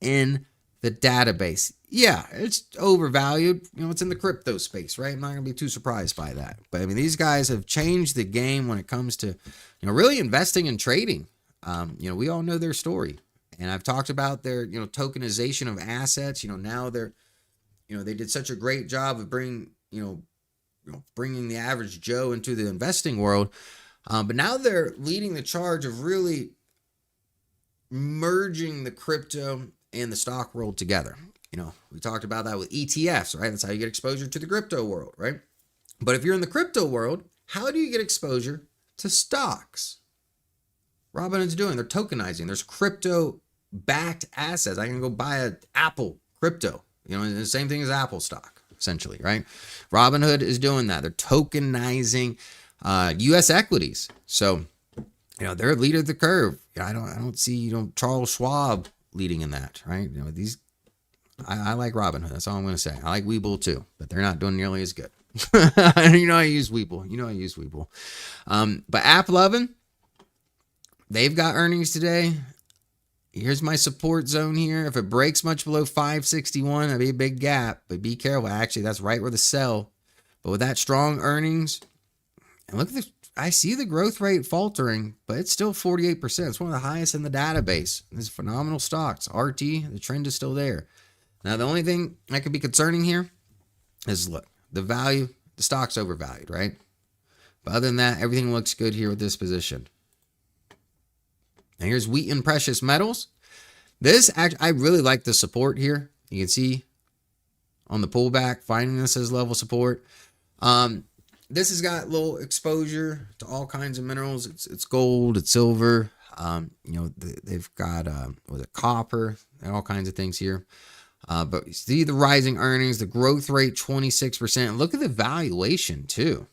in the database. Yeah, it's overvalued. It's in the crypto space, right? I'm not going to be too surprised by that. But I mean, these guys have changed the game when it comes to, really investing and trading. We all know their story. And I've talked about their, tokenization of assets. Now they're, they did such a great job of bringing the average Joe into the investing world. But now they're leading the charge of really merging the crypto and the stock world together. We talked about that with ETFs, right? That's how you get exposure to the crypto world, right? But if you're in the crypto world, how do you get exposure to stocks? Robinhood's doing, they're tokenizing. There's crypto-backed assets. I can go buy an Apple crypto. The same thing as Apple stock, essentially, right? Robinhood is doing that. They're tokenizing U.S. equities. So, they're a leader of the curve. I don't see, Charles Schwab leading in that, right? I like Robinhood. That's all I'm going to say. I like Webull too, but they're not doing nearly as good. I use Webull. But App Lovin', they've got earnings today. Here's my support zone here. If it breaks much below 561, that'd be a big gap, but be careful. Actually, that's right where the sell. But with that strong earnings, and look at this, I see the growth rate faltering, but it's still 48%. It's one of the highest in the database. This is phenomenal stocks. RT, the trend is still there. Now, the only thing that could be concerning here is, look, the value, the stock's overvalued, right? But other than that, everything looks good here with this position. Now, here's wheat and precious metals. This, I really like the support here. You can see on the pullback, finding this as level support. This has got little exposure to all kinds of minerals. It's gold, it's silver. They've got copper and all kinds of things here. But you see the rising earnings, the growth rate 26%. Look at the valuation too.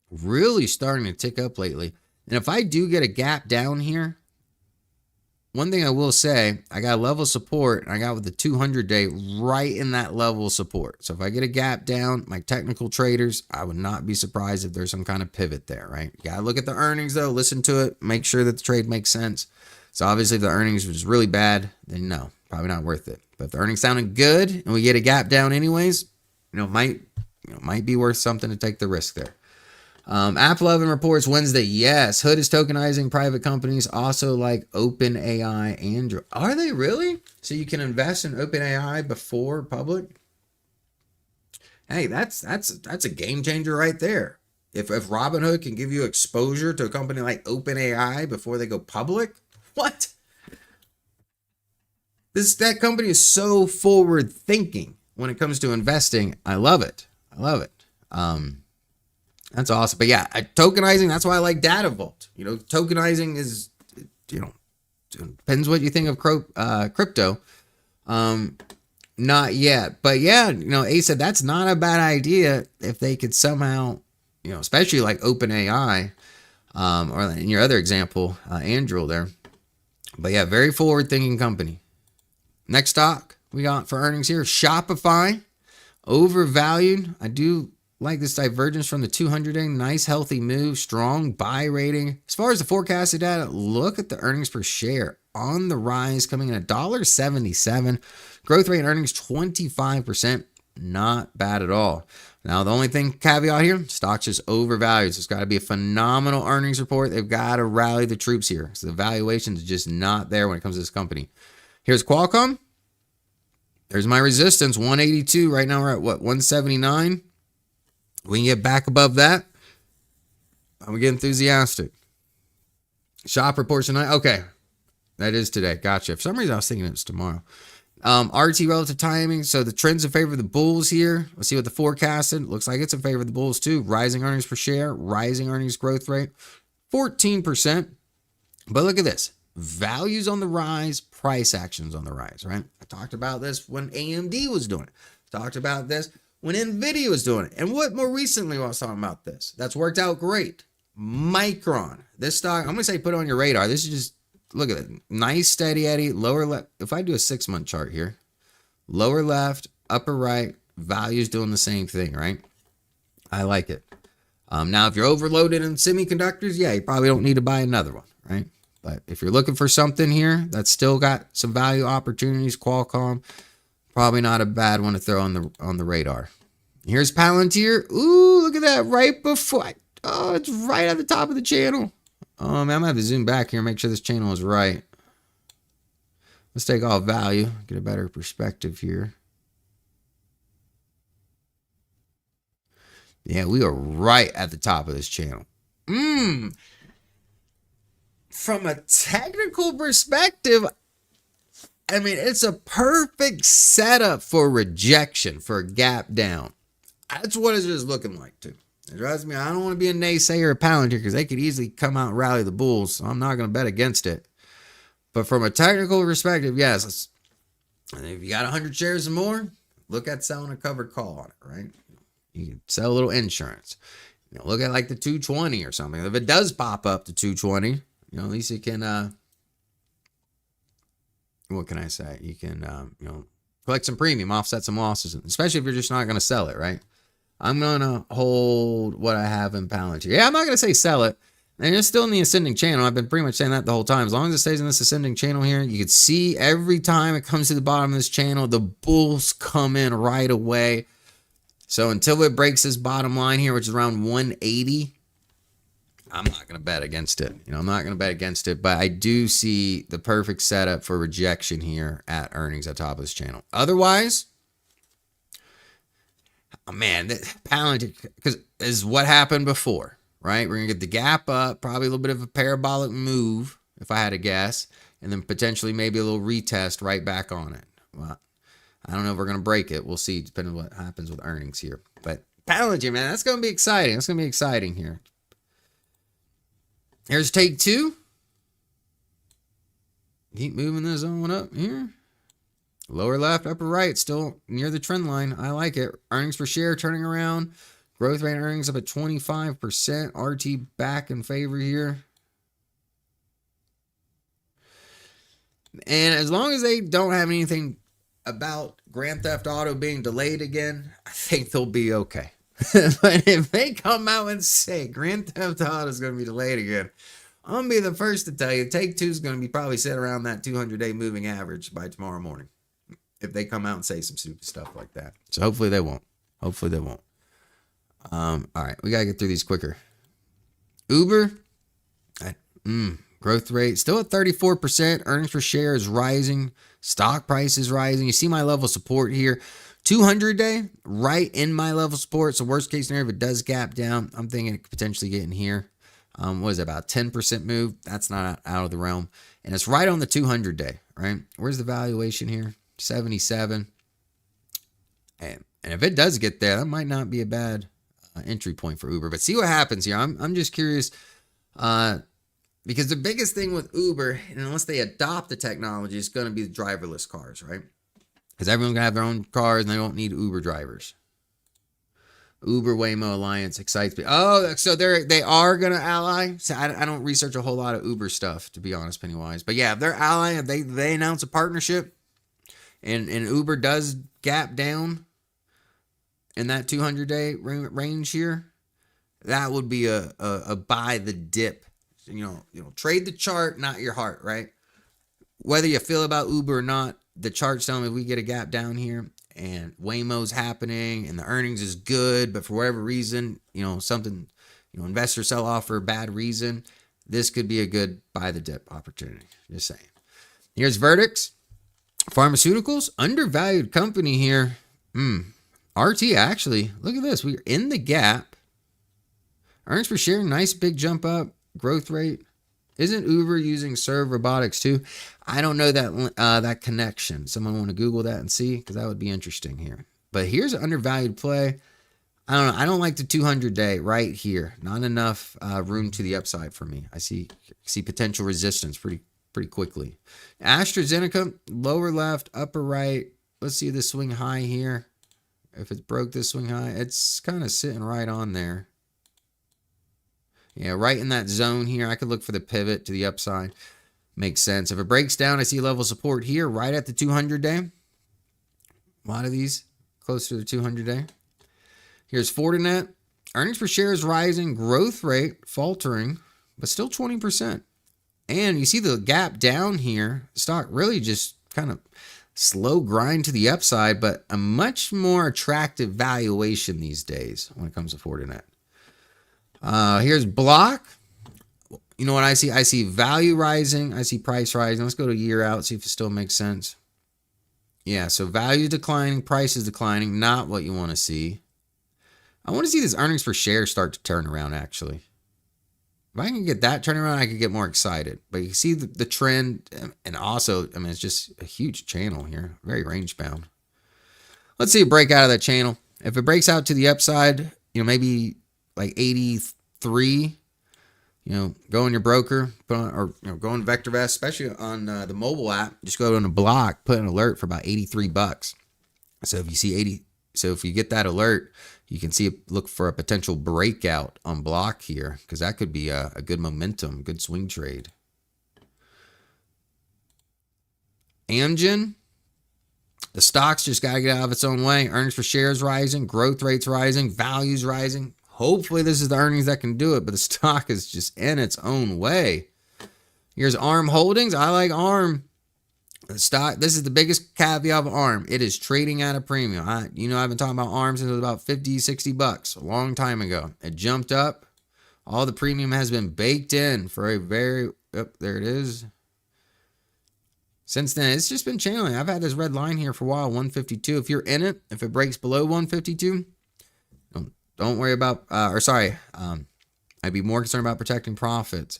Really starting to tick up lately. And if I do get a gap down here, one thing I will say, I got level support, and I got with the 200-day right in that level of support. So if I get a gap down, my technical traders, I would not be surprised if there's some kind of pivot there, right? You got to look at the earnings, though. Listen to it. Make sure that the trade makes sense. So obviously, if the earnings was really bad, then no, probably not worth it. But if the earnings sounded good and we get a gap down anyways, might be worth something to take the risk there. Apple 11 reports Wednesday. Yes, Hood is tokenizing private companies, also like OpenAI, Android. Are they really? So you can invest in OpenAI before public? Hey, that's a game changer right there. If Robinhood can give you exposure to a company like OpenAI before they go public, what? That company is so forward thinking when it comes to investing. I love it. That's awesome. But yeah, tokenizing, that's why I like Data Vault. Tokenizing is, depends what you think of crypto. Not yet. But yeah, Ace said that's not a bad idea if they could somehow, especially like OpenAI, or in your other example, Andrew there. But yeah, very forward-thinking company. Next stock we got for earnings here, Shopify, overvalued. I do like this divergence from the 200-day. Nice, healthy move, strong buy rating. As far as the forecasted data, look at the earnings per share on the rise, coming in at $1.77. Growth rate earnings 25%. Not bad at all. Now, the only caveat here, stock's just overvalued. So it's got to be a phenomenal earnings report. They've got to rally the troops here. So the valuation is just not there when it comes to this company. Here's Qualcomm. There's my resistance, 182. Right now we're at what, 179? We can get back above that. I'm going to get enthusiastic. Shop reports tonight. Okay. That is today. Gotcha. For some reason, I was thinking it was tomorrow. RT relative timing. So the trend's in favor of the bulls here. Let's see what the forecasted. Looks like it's in favor of the bulls too. Rising earnings per share. Rising earnings growth rate. 14%. But look at this. Values on the rise. Price actions on the rise, right? I talked about this when AMD was doing it. Talked about this when NVIDIA was doing it. And what more recently I was talking about this. That's worked out great. Micron. This stock, I'm going to say put it on your radar. This is just, look at it. Nice steady eddy. Lower left. If I do a 6-month chart here, lower left, upper right, values doing the same thing, right? I like it. Now, if you're overloaded in semiconductors, yeah, you probably don't need to buy another one, right? But if you're looking for something here that's still got some value opportunities, Qualcomm, probably not a bad one to throw on the radar. Here's Palantir. Ooh, look at that right before. Oh, it's right at the top of the channel. Oh, man, I'm going to have to zoom back here and make sure this channel is right. Let's take off value, get a better perspective here. Yeah, we are right at the top of this channel. From a technical perspective, I mean, it's a perfect setup for rejection, for a gap down. That's what it's just looking like, too. It drives me. I don't want to be a naysayer of Palantir because they could easily come out and rally the bulls. So I'm not going to bet against it. But from a technical perspective, yes. And if you got 100 shares or more, look at selling a covered call on it, right? You can sell a little insurance. Look at like the 220 or something. If it does pop up to 220, at least you can, what can I say? You can, collect some premium, offset some losses, especially if you're just not going to sell it, right? I'm going to hold what I have in Palantir. Yeah, I'm not going to say sell it. And it's still in the ascending channel. I've been pretty much saying that the whole time. As long as it stays in this ascending channel here, you can see every time it comes to the bottom of this channel, the bulls come in right away. So until it breaks this bottom line here, which is around 180, I'm not going to bet against it. I'm not going to bet against it, but I do see the perfect setup for rejection here at earnings at top of this channel. Otherwise, oh man, Palantir, because is what happened before, right? We're going to get the gap up, probably a little bit of a parabolic move, if I had to guess, and then potentially maybe a little retest right back on it. Well, I don't know if we're going to break it. We'll see, depending on what happens with earnings here. But Palantir, man, that's going to be exciting. That's going to be exciting here. Here's take two. Keep moving this on up here. Lower left, upper right, still near the trend line. I like it. Earnings per share turning around. Growth rate earnings up at 25%. RT back in favor here. And as long as they don't have anything about Grand Theft Auto being delayed again, I think they'll be okay. But if they come out and say Grand Theft Auto is going to be delayed again, I'm going to be the first to tell you take two is going to be probably set around that 200-day moving average by tomorrow morning. If they come out and say some stupid stuff like that. So hopefully they won't. Hopefully they won't. All right, we got to get through these quicker. Uber, growth rate still at 34%. Earnings per share is rising. Stock price is rising. You see my level of support here. 200-day, right in my level of support. So worst case scenario, if it does gap down, I'm thinking it could potentially get in here. What is it, about 10% move? That's not out of the realm. And it's right on the 200-day, right? Where's the valuation here? 77. And if it does get there, that might not be a bad entry point for Uber. But see what happens here. I'm just curious because the biggest thing with Uber, and unless they adopt the technology, is going to be the driverless cars, right? Because everyone's going to have their own cars and they don't need Uber drivers. Uber Waymo Alliance excites me. Oh, so they are going to ally. So I don't research a whole lot of Uber stuff, to be honest, Pennywise. But yeah, if they're ally, if they announce a partnership and Uber does gap down in that 200-day range here, that would be a buy the dip. Trade the chart, not your heart, right? Whether you feel about Uber or not, the chart's telling me if we get a gap down here and Waymo's happening and the earnings is good, but for whatever reason, something, investors sell off for a bad reason, this could be a good buy the dip opportunity. Just saying. Here's verdicts. Pharmaceuticals, undervalued company here. RT actually, look at this. We're in the gap. Earnings per share, nice big jump up. Growth rate. Isn't Uber using Serve Robotics too? I don't know that connection. Someone want to Google that and see, because that would be interesting here. But here's an undervalued play. I don't know. I don't like the 200-day right here. Not enough room to the upside for me. I see potential resistance pretty quickly. AstraZeneca, lower left, upper right. Let's see the swing high here. If it broke this swing high, it's kind of sitting right on there. Yeah, right in that zone here. I could look for the pivot to the upside. Makes sense. If it breaks down, I see level of support here, right at the 200-day. A lot of these close to the 200-day. Here's Fortinet. Earnings per share is rising. Growth rate faltering, but still 20%. And you see the gap down here. Stock really just kind of slow grind to the upside, but a much more attractive valuation these days when it comes to Fortinet. Here's Block. You know what I see? I see value rising. I see price rising. Let's go to a year out, see if it still makes sense. Yeah, so value declining, price is declining. Not what you want to see. I want to see this earnings per share start to turn around, actually. If I can get that turn around, I could get more excited. But you see the trend, and also, it's just a huge channel here. Very range bound. Let's see it break out of that channel. If it breaks out to the upside, maybe like 83, go in your broker, put on, or go on VectorVest, especially on the mobile app. Just go on a block, put an alert for about $83. So if you see if you get that alert, you can look for a potential breakout on Block here, because that could be a good momentum, good swing trade. Amgen, the stock's just got to get out of its own way. Earnings per share is rising, growth rate's rising, value's rising. Hopefully this is the earnings that can do it, but the stock is just in its own way. Here's ARM Holdings. I like ARM. The stock, this is the biggest caveat of ARM. It is trading at a premium. I've been talking about ARM since it was about 50, 60 bucks a long time ago. It jumped up. All the premium has been baked in for a there it is. Since then, it's just been channeling. I've had this red line here for a while, 152. If you're in it, if it breaks below 152, don't worry about, I'd be more concerned about protecting profits.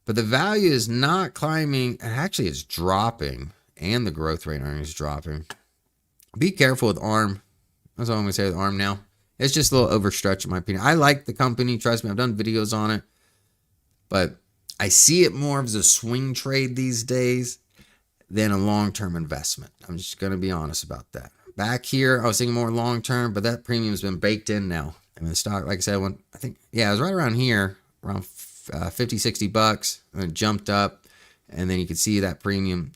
But the value is not climbing. It actually is dropping, and the growth rate earnings is dropping. Be careful with ARM. That's all I'm going to say with ARM now. It's just a little overstretched in my opinion. I like the company. Trust me, I've done videos on it. But I see it more as a swing trade these days than a long-term investment. I'm just going to be honest about that. Back here, I was thinking more long-term, but that premium's been baked in now. I mean, the stock, like I said, it was right around here, around 50, 60 bucks, and it jumped up, and then you can see that premium.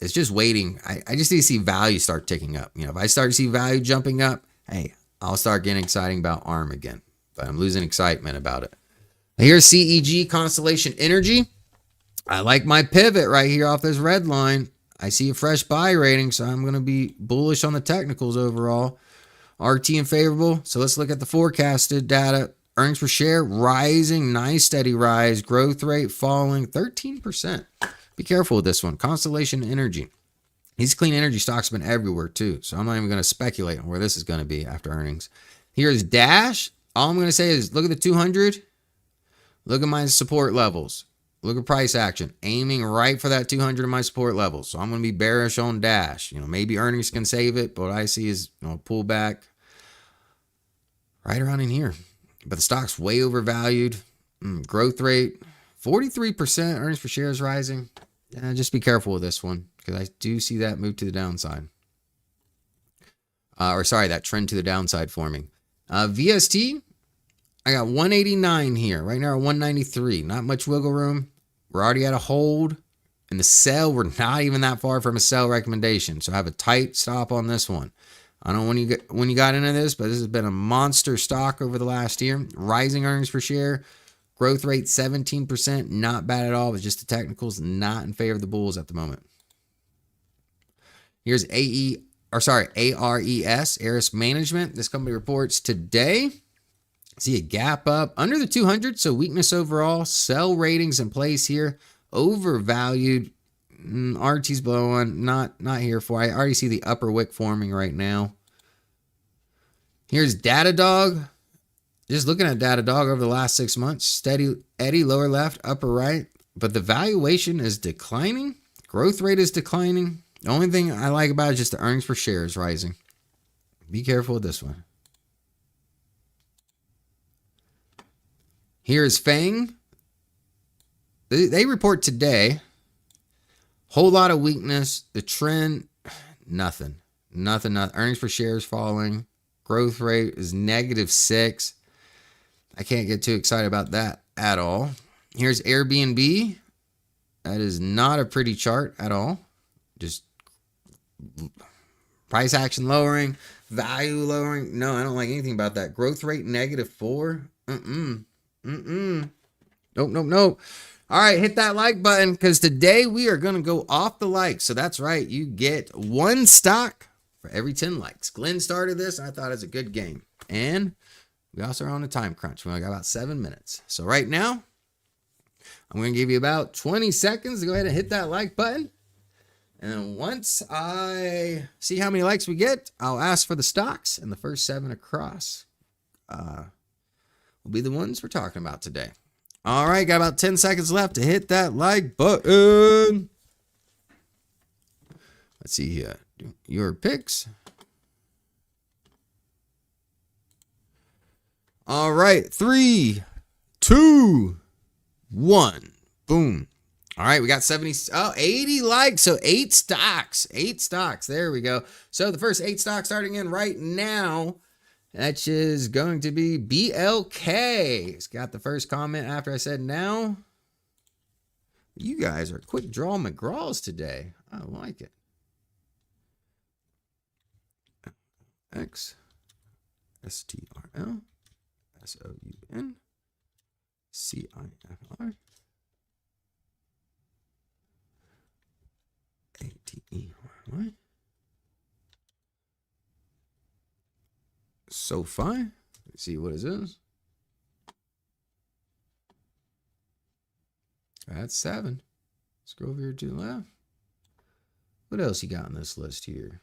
It's just waiting. I just need to see value start ticking up. If I start to see value jumping up, hey, I'll start getting exciting about ARM again. But I'm losing excitement about it. Here's CEG, Constellation Energy. I like my pivot right here off this red line. I see a fresh buy rating, so I'm going to be bullish on the technicals overall. RT and favorable. So let's look at the forecasted data. Earnings per share rising, nice steady rise. Growth rate falling 13%. Be careful with this one. Constellation Energy. These clean energy stocks have been everywhere too, so I'm not even going to speculate on where this is going to be after earnings. Here's Dash. All I'm going to say is look at the 200. Look at my support levels. Look at price action, aiming right for that 200 of my support levels. So I'm going to be bearish on Dash. Maybe earnings can save it, but what I see is pullback right around in here. But the stock's way overvalued. Growth rate, 43%. Earnings per share is rising. Just be careful with this one because I do see that move to the downside. That trend to the downside forming. VST, I got 189 here. Right now, 193. Not much wiggle room. We're already at a hold. And the sell, we're not even that far from a sell recommendation. So I have a tight stop on this one. I don't know when you got into this, but this has been a monster stock over the last year. Rising earnings per share. Growth rate 17%. Not bad at all. It's just the technicals not in favor of the bulls at the moment. Here's ARES, Aris Management. This company reports today. See a gap up under the 200, so weakness overall. Sell ratings in place here. Overvalued. RT's below one. Not here for. I already see the upper wick forming right now. Here's Datadog. Just looking at Datadog over the last 6 months. Steady eddy, lower left, upper right. But the valuation is declining. Growth rate is declining. The only thing I like about it is just the earnings per share is rising. Be careful with this one. Here's Fang. They report today. Whole lot of weakness. The trend, nothing. Earnings per share is falling. Growth rate is -6. I can't get too excited about that at all. Here's Airbnb. That is not a pretty chart at all. Just price action lowering, value lowering. No, I don't like anything about that. Growth rate -4. Nope. All right, hit that like button because today we are going to go off the likes. So that's right. You get 1 stock for every 10 likes. Glenn started this. I thought it was a good game. And we also are on a time crunch. We only got about 7 minutes. So right now, I'm going to give you about 20 seconds to go ahead and hit that like button. And then once I see how many likes we get, I'll ask for the stocks. And the first 7 across will be the ones we're talking about today. All right, got about 10 seconds left to hit that like button. Let's see here. Your picks. All right, 3, 2, 1. Boom. All right, we got 80 likes. So 8 stocks. 8 stocks. There we go. So the first 8 stocks starting in right now. That is going to be BLK. It's got the first comment after I said now. You guys are quick draw McGraws today. I like it. XSTRL. SOUNCIFRATEY. SoFi. Let's see what is this. That's 7. Let's go over here to the left. What else you got on this list here?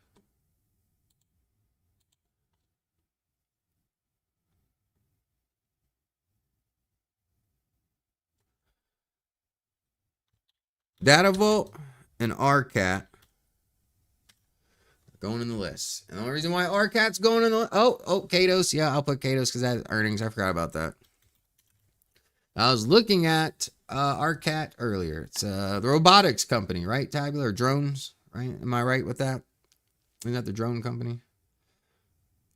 DataVault and RCAT going in the list. And the only reason why RCAT's going in the Kados. Yeah, I'll put Kados because that earnings. I forgot about that. I was looking at RCAT earlier. It's the robotics company, right? Tabular drones, right? Am I right with that? Isn't that the drone company?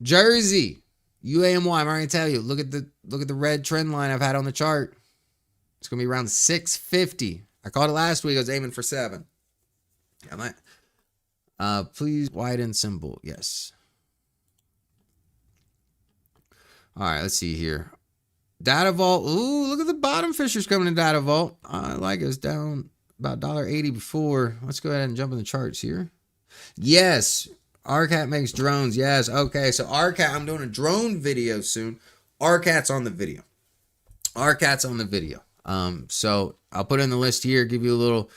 Jersey, UAMY. I'm already tell you. Look at the red trend line I've had on the chart. It's gonna be around 650. I called it last week. I was aiming for 7. Please widen symbol. Yes. All right. Let's see here. DataVault. Ooh, look at the bottom fishers coming in DataVault. I like it. It's down about $1.80 before. Let's go ahead and jump in the charts here. Yes. RCAT makes drones. Yes. Okay. So RCAT, I'm doing a drone video soon. RCAT's on the video. RCAT's on the video. So I'll put it in the list here, give you a little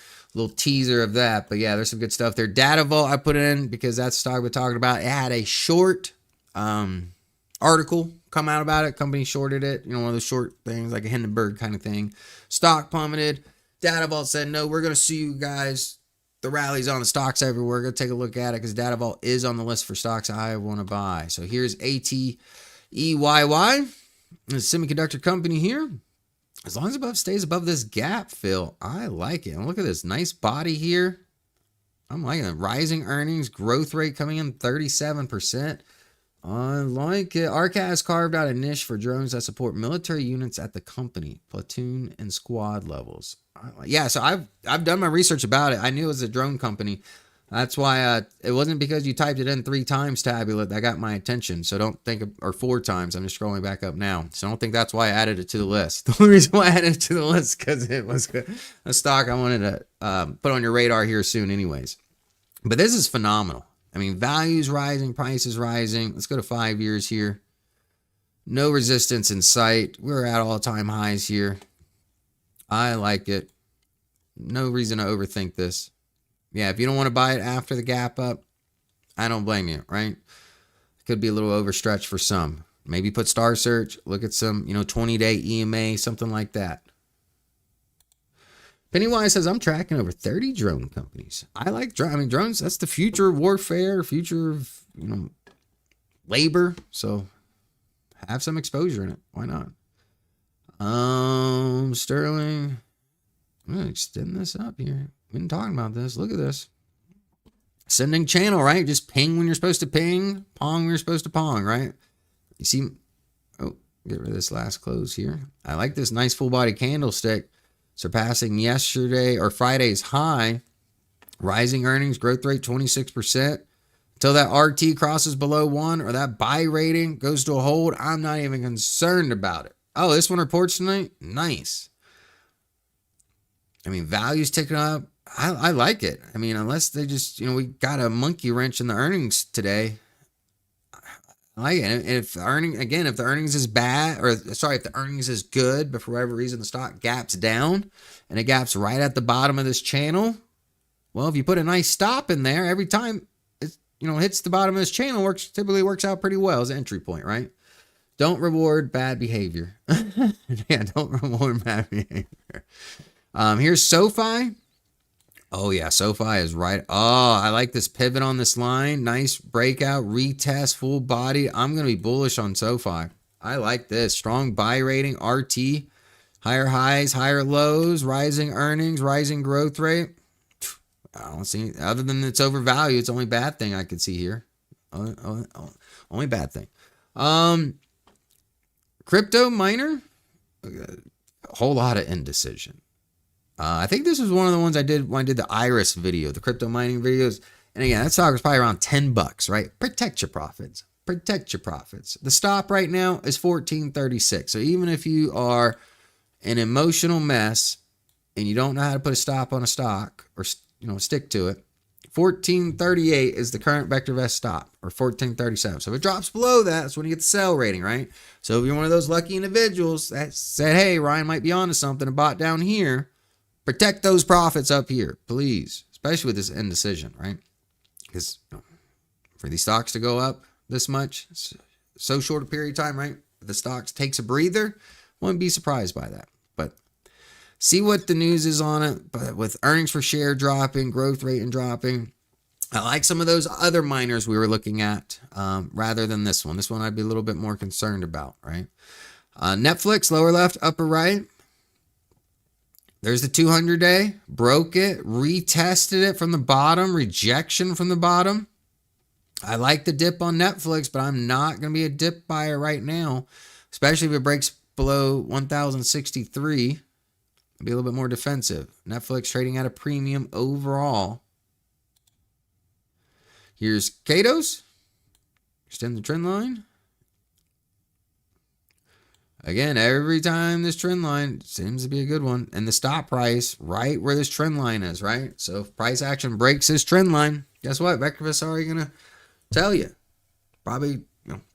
teaser of that. But yeah, there's some good stuff there. DataVault I put in because that's the stock we're talking about. It had a short article come out about it. Company shorted it. You know, one of those short things like a Hindenburg kind of thing. Stock plummeted. DataVault said, no, we're going to see you guys. The rally's on the stocks everywhere. Go take a look at it because DataVault is on the list for stocks I want to buy. So here's ATEYY. It's a semiconductor company here. As long as it stays above this gap fill, I like it. And look at this nice body here. I'm liking it. Rising earnings, growth rate coming in 37%. I like it. RCAT has carved out a niche for drones that support military units at the company, platoon and squad levels. Yeah, so I've done my research about it. I knew it was a drone company. That's why it wasn't because you typed it in 3 times, Tabula, that got my attention. So don't think, or 4 times. I'm just scrolling back up now. So don't think that's why I added it to the list. The only reason why I added it to the list because it was a stock I wanted to put on your radar here soon anyways. But this is phenomenal. I mean, values rising, prices rising. Let's go to 5 years here. No resistance in sight. We're at all-time highs here. I like it. No reason to overthink this. Yeah, if you don't want to buy it after the gap up, I don't blame you, right? Could be a little overstretched for some. Maybe put Star Search, look at some, 20-day EMA, something like that. Pennywise says, I'm tracking over 30 drone companies. I like drones. That's the future of warfare, future of, labor. So have some exposure in it. Why not? Sterling. I'm going to extend this up here. We've been talking about this. Look at this. Sending channel, right? Just ping when you're supposed to ping. Pong when you're supposed to pong, right? You see, get rid of this last close here. I like this nice full body candlestick surpassing yesterday or Friday's high. Rising earnings, growth rate 26%. Until that RT crosses below 1 or that buy rating goes to a hold, I'm not even concerned about it. Oh, this one reports tonight? Nice. I mean, value's ticking up. I like it. I mean, unless they just, we got a monkey wrench in the earnings today. I like it. And if the earnings is bad, if the earnings is good, but for whatever reason the stock gaps down and it gaps right at the bottom of this channel, well, if you put a nice stop in there every time it, hits the bottom of this channel, typically works out pretty well as an entry point, right? Don't reward bad behavior. Yeah, don't reward bad behavior. Here's SoFi. Oh yeah, SoFi is right. Oh, I like this pivot on this line. Nice breakout, retest, full body. I'm going to be bullish on SoFi. I like this. Strong buy rating, RT, higher highs, higher lows, rising earnings, rising growth rate. I don't see, other than it's overvalued, it's the only bad thing I could see here. Only bad thing. Crypto miner, a whole lot of indecision. I think this was one of the ones I did when I did the IREN video, the crypto mining videos. And again, that stock was probably around $10, right? Protect your profits. protect your profits. The stop right now is 1436. So even if you are an emotional mess and you don't know how to put a stop on a stock or stick to it, 1438 is the current VectorVest stop, or 1437. So if it drops below that, that's when you get the sell rating, right? So if you're one of those lucky individuals that said, hey, Ryan might be onto something and bought down here, protect those profits up here, please, especially with this indecision, right? Because for these stocks to go up this much, so short a period of time, right? If the stocks takes a breather, wouldn't be surprised by that. But see what the news is on it. But with earnings per share dropping, growth rate and dropping, I like some of those other miners we were looking at rather than this one. This one I'd be a little bit more concerned about, right? Netflix, lower left, upper right. There's the 200-day, broke it, retested it from the bottom, rejection from the bottom. I like the dip on Netflix, but I'm not going to be a dip buyer right now, especially if it breaks below 1,063. I'll be a little bit more defensive. Netflix trading at a premium overall. Here's Kato's. Extend the trend line. Again, every time this trend line seems to be a good one. And the stop price right where this trend line is, right? So if price action breaks this trend line, guess what? VectorVest is already going to tell you. Probably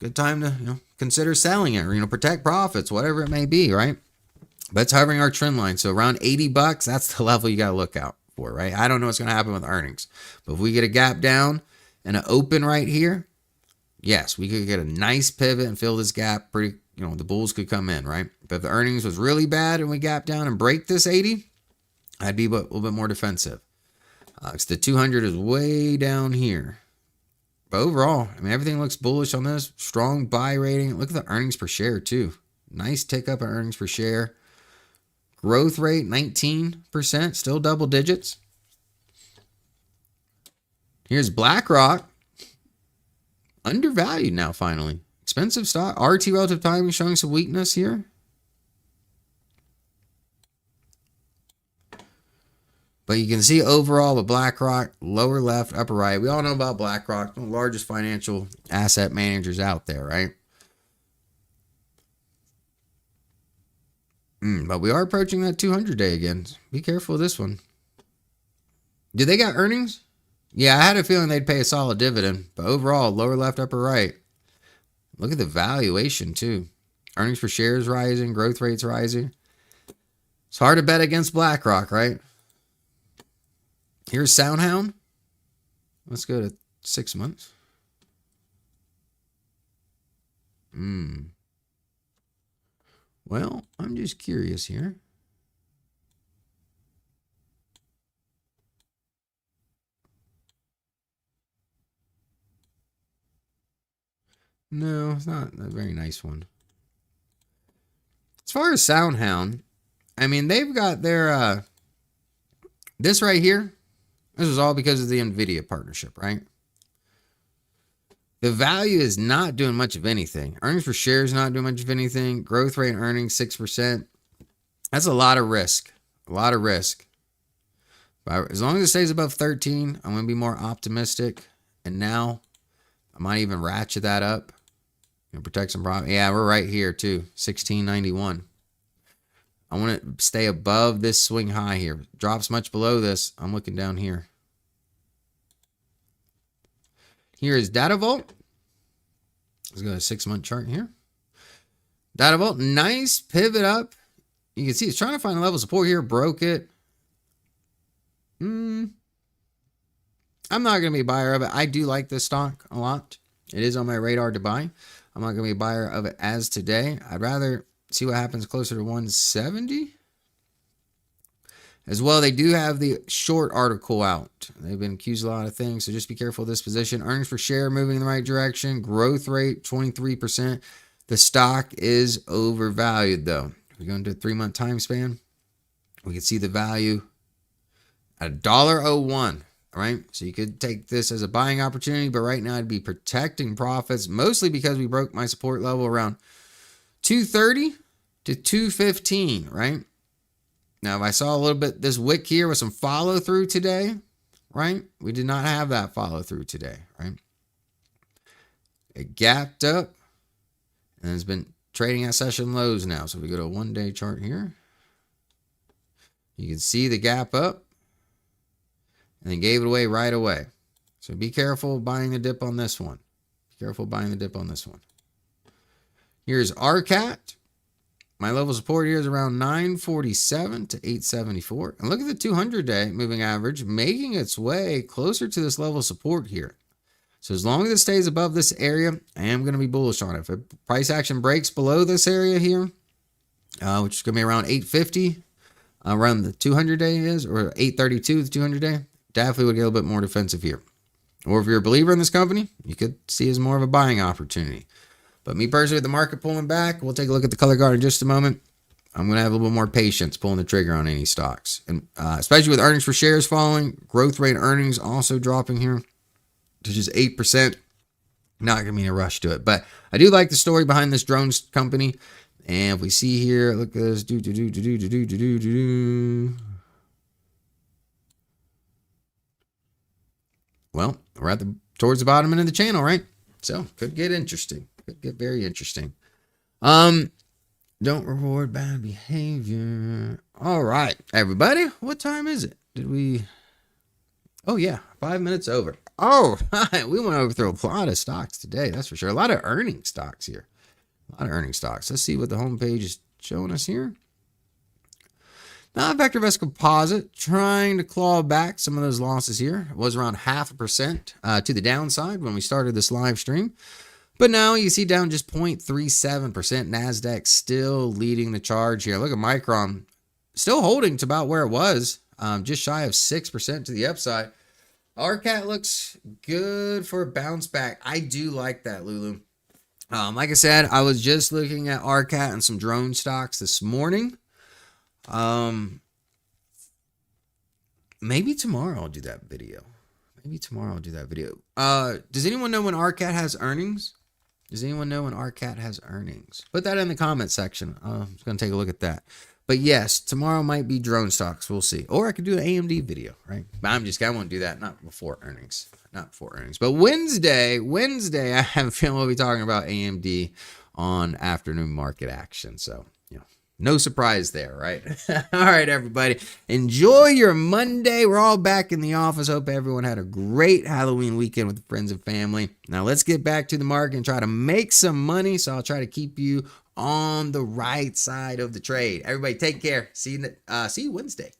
good time to consider selling it or protect profits, whatever it may be, right? But it's hovering our trend line. So around $80, that's the level you got to look out for, right? I don't know what's going to happen with earnings. But if we get a gap down and an open right here, yes, we could get a nice pivot and fill this gap pretty. The bulls could come in, right? But if the earnings was really bad and we gap down and break this 80, I'd be a little bit more defensive. Because the 200 is way down here. But overall, everything looks bullish on this. Strong buy rating. Look at the earnings per share too. Nice tick up in earnings per share. Growth rate, 19%. Still double digits. Here's BlackRock. Undervalued now, finally. Expensive stock. RT relative timing showing some weakness here. But you can see overall with BlackRock, lower left, upper right. We all know about BlackRock, the largest financial asset managers out there, right? But we are approaching that 200-day again. Be careful with this one. Do they got earnings? Yeah, I had a feeling they'd pay a solid dividend. But overall, lower left, upper right. Look at the valuation too. Earnings per share is rising. Growth rate's rising. It's hard to bet against BlackRock, right? Here's SoundHound. Let's go to 6 months. Well, I'm just curious here. No, it's not a very nice one. As far as SoundHound, they've got their this right here. This was all because of the NVIDIA partnership, right? The value is not doing much of anything. Earnings per share is not doing much of anything. Growth rate and earnings, 6%. That's a lot of risk. A lot of risk. But as long as it stays above 13, I'm going to be more optimistic. And now I might even ratchet that up. Protect some profit. Yeah, we're right here too. 1691. I want to stay above this swing high here. Drops much below this. I'm looking down here. Here is DataVault. Let's go to a 6-month chart here. DataVault, nice pivot up. You can see it's trying to find a level of support here. Broke it. I'm not going to be a buyer of it. I do like this stock a lot. It is on my radar to buy. I'm not going to be a buyer of it as today. I'd rather see what happens closer to 170. As well, they do have the short article out. They've been accused of a lot of things, so just be careful of this position. Earnings per share moving in the right direction. Growth rate, 23%. The stock is overvalued, though. If we go into a 3-month time span, we can see the value at $1.01. Right? So you could take this as a buying opportunity, but right now I'd be protecting profits, mostly because we broke my support level around 230 to 215, right? Now, if I saw a little bit this wick here with some follow through today, right? We did not have that follow through today, right? It gapped up and has been trading at session lows now. So if we go to a 1-day chart here, you can see the gap up and then gave it away right away. So be careful buying the dip on this one. Be careful buying the dip on this one. Here's RCAT. My level of support here is around 947 to 874. And look at the 200-day moving average making its way closer to this level of support here. So as long as it stays above this area, I am going to be bullish on it. If a price action breaks below this area here, which is going to be around 850, around the 200-day is, or 832, the 200-day, definitely would get a little bit more defensive here. Or if you're a believer in this company, you could see it as more of a buying opportunity. But me personally, with the market pulling back, we'll take a look at the color guard in just a moment. I'm going to have a little bit more patience pulling the trigger on any stocks. And especially with earnings per shares falling, growth rate earnings also dropping here to just 8%. Not going to be in a rush to it. But I do like the story behind this drones company. And if we see here, look at this. Well, we're towards the bottom end of the channel, right? So could get interesting. Could get very interesting. Don't reward bad behavior. All right, everybody. What time is it? Did we? Oh yeah, 5 minutes over. Oh, we went over through a lot of stocks today. That's for sure. A lot of earning stocks here. A lot of earning stocks. Let's see what the homepage is showing us here. Now, VectorVest Composite trying to claw back some of those losses here. It was around 0.5% to the downside when we started this live stream. But now you see down just 0.37%. NASDAQ still leading the charge here. Look at Micron still holding to about where it was, just shy of 6% to the upside. RCAT looks good for a bounce back. I do like that, Lulu. Like I said, I was just looking at RCAT and some drone stocks this morning. Maybe tomorrow I'll do that video. Does anyone know when RCAT has earnings? Does anyone know when RCAT has earnings? Put that in the comment section. I'm just going to take a look at that. But yes, tomorrow might be drone stocks. We'll see. Or I could do an AMD video, right? But I won't do that. Not before earnings. But Wednesday, I have a feeling we'll be talking about AMD on afternoon market action. So, no surprise there, right? All right, everybody. Enjoy your Monday. We're all back in the office. Hope everyone had a great Halloween weekend with friends and family. Now, let's get back to the market and try to make some money. So I'll try to keep you on the right side of the trade. Everybody, take care. See you Wednesday.